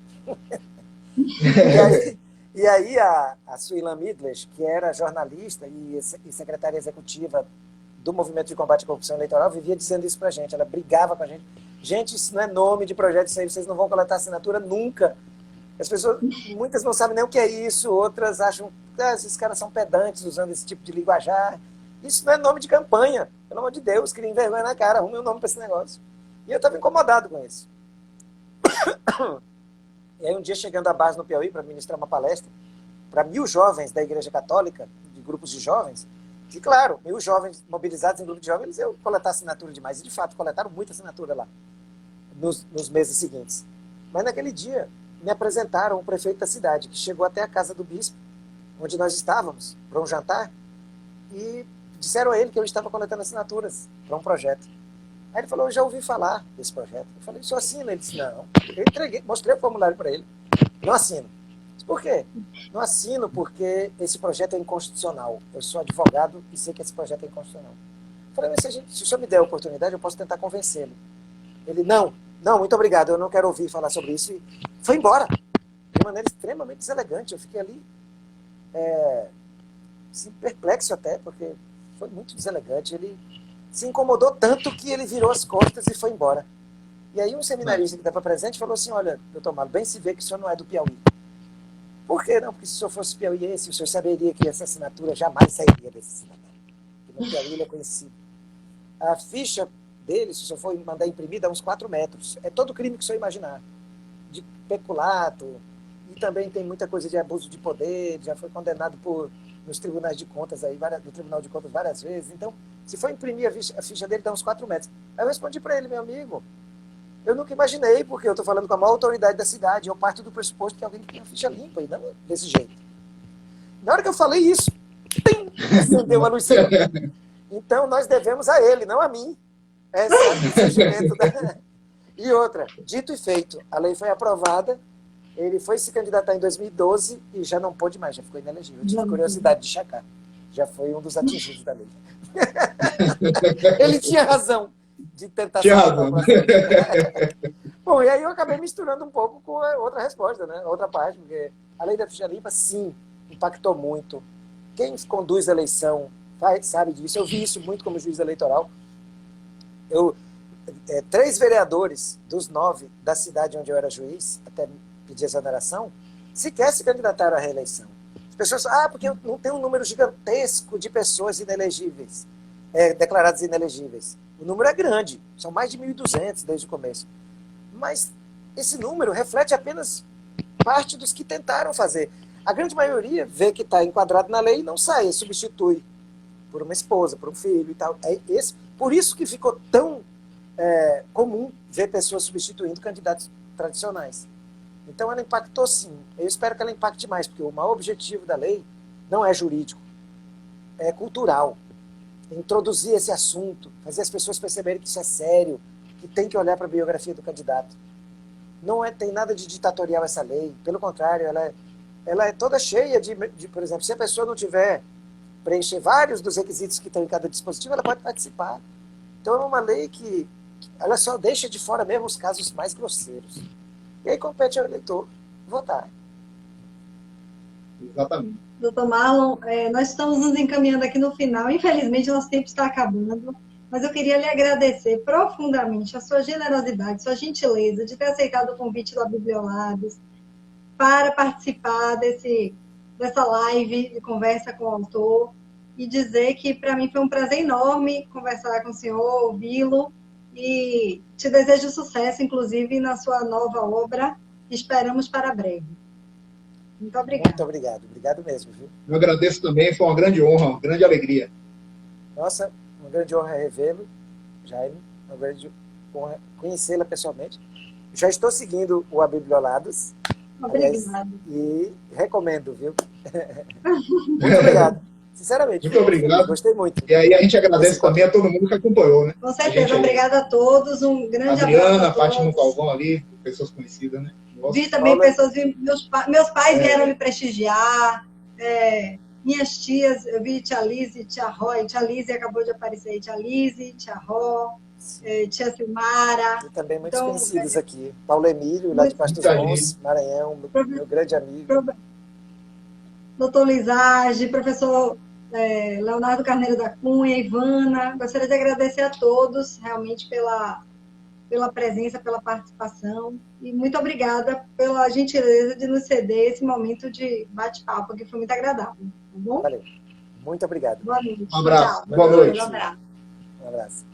C: E aí a Suilan Midles, que era jornalista e secretária executiva do Movimento de Combate à Corrupção Eleitoral, vivia dizendo isso pra gente. Ela brigava com a gente. Gente, isso não é nome de projeto, isso aí vocês não vão coletar assinatura nunca. As pessoas, muitas não sabem nem o que é isso, outras acham que esses caras são pedantes usando esse tipo de linguajar. Isso não é nome de campanha. Pelo amor de Deus, queria vergonha na cara, arrume um nome para esse negócio. E eu estava incomodado com isso. E aí um dia, chegando à base no Piauí para ministrar uma palestra para 1.000 jovens da Igreja Católica, de grupos de jovens, e claro, 1.000 jovens mobilizados em grupo de jovens, eles iam coletar assinatura demais. E de fato, coletaram muita assinatura lá, nos meses seguintes. Mas naquele dia, me apresentaram o prefeito da cidade, que chegou até a casa do bispo, onde nós estávamos, para um jantar, e disseram a ele que eu estava coletando assinaturas para um projeto. Aí ele falou, eu já ouvi falar desse projeto. Eu falei, o senhor assina? Ele disse, não. Eu entreguei, mostrei o formulário para ele. Não assino. Disse, por quê? Não assino porque esse projeto é inconstitucional. Eu sou advogado e sei que esse projeto é inconstitucional. Eu falei, mas se o senhor me der a oportunidade, eu posso tentar convencê-lo. Ele, não, muito obrigado, eu não quero ouvir falar sobre isso. E foi embora. De maneira extremamente deselegante. Eu fiquei ali assim, perplexo até, porque foi muito deselegante. Ele se incomodou tanto que ele virou as costas e foi embora. E aí um seminarista que estava presente falou assim, olha, doutor Marlon, bem se vê que o senhor não é do Piauí. Por quê? Não, porque se o senhor fosse piauiense, o senhor saberia que essa assinatura jamais sairia desse cidadão. Porque no Piauí ele é conhecido. A ficha dele, se o senhor for mandar imprimir, dá uns 4 metros. É todo crime que o senhor imaginar. De peculato, e também tem muita coisa de abuso de poder, já foi condenado nos tribunais de contas, no Tribunal de Contas várias vezes. Então, se for imprimir a ficha dele, dá uns 4 metros. Aí eu respondi para ele, meu amigo, eu nunca imaginei, porque eu estou falando com a maior autoridade da cidade, eu parto do pressuposto que alguém tem a ficha limpa, e não desse jeito. Na hora que eu falei isso, acendeu uma luz. Então, nós devemos a ele, não a mim. Esse é o sentimento da... E outra, dito e feito, a lei foi aprovada, ele foi se candidatar em 2012 e já não pôde mais, já ficou inelegível. Eu tive curiosidade de checar. Já foi um dos atingidos da lei. Ele tinha razão de tentar... Bom, e aí eu acabei misturando um pouco com a outra resposta, né? A outra parte, porque a lei da ficha limpa, sim, impactou muito. Quem conduz a eleição sabe disso. Eu vi isso muito como juiz eleitoral. 3 vereadores dos 9 da cidade onde eu era juiz, até pedir exoneração, sequer se candidataram à reeleição. As pessoas falam, porque não tem um número gigantesco de pessoas inelegíveis, declaradas inelegíveis. O número é grande, são mais de 1.200 desde o começo. Mas esse número reflete apenas parte dos que tentaram fazer. A grande maioria vê que está enquadrado na lei e não sai, substitui por uma esposa, por um filho e tal. Por isso que ficou tão comum ver pessoas substituindo candidatos tradicionais. Então ela impactou sim. Eu espero que ela impacte mais, porque o maior objetivo da lei não é jurídico, é cultural. Introduzir esse assunto, fazer as pessoas perceberem que isso é sério, que tem que olhar para a biografia do candidato. Não tem nada de ditatorial essa lei, pelo contrário, ela é toda cheia de, por exemplo, se a pessoa não tiver preencher vários dos requisitos que estão em cada dispositivo, ela pode participar. Então é uma lei que ela só deixa de fora mesmo os casos mais grosseiros. E aí compete ao eleitor votar.
B: Exatamente.
A: Doutor Marlon, nós estamos nos encaminhando aqui no final. Infelizmente, nosso tempo está acabando. Mas eu queria lhe agradecer profundamente a sua generosidade, sua gentileza de ter aceitado o convite da Bibliolados para participar dessa live de conversa com o autor e dizer que para mim foi um prazer enorme conversar com o senhor, ouvi-lo, e te desejo sucesso, inclusive, na sua nova obra. Esperamos para breve. Muito obrigada.
C: Muito obrigado. Obrigado mesmo, viu?
B: Eu agradeço também, foi uma grande honra, uma grande alegria.
C: Nossa, uma grande honra revê-lo, Jaime. Uma grande honra conhecê-la pessoalmente. Já estou seguindo o A Bibliolados.
A: Obrigada.
C: E recomendo, viu? Muito obrigado. Sinceramente.
B: Muito obrigado.
C: Gostei muito.
B: E aí a gente agradece também a todo mundo que acompanhou, né?
A: Com certeza. Obrigada a todos. Um grande
B: Adriana,
A: abraço a todos.
B: Fátima Calvão ali, pessoas conhecidas, né? Nossa.
A: Vi também
C: Paula...
A: pessoas... Meus pais vieram me prestigiar. Minhas tias, eu vi tia Lise, tia Roy. Tia Lise acabou de aparecer. Tia Lise, tia Ró, tia Silmara.
C: E também muitos conhecidos aqui. Paulo Emílio, lá de Pastos Bons, Maranhão, meu grande amigo.
A: Doutor Lizardi, professor Leonardo Carneiro da Cunha, Ivana. Gostaria de agradecer a todos, realmente, pela presença, pela participação. E muito obrigada pela gentileza de nos ceder esse momento de bate-papo, que foi muito agradável. Tá bom?
C: Valeu. Muito obrigado.
A: Boa noite.
B: Um abraço.
A: Tchau.
B: Boa noite.
A: Um abraço.
C: Um abraço.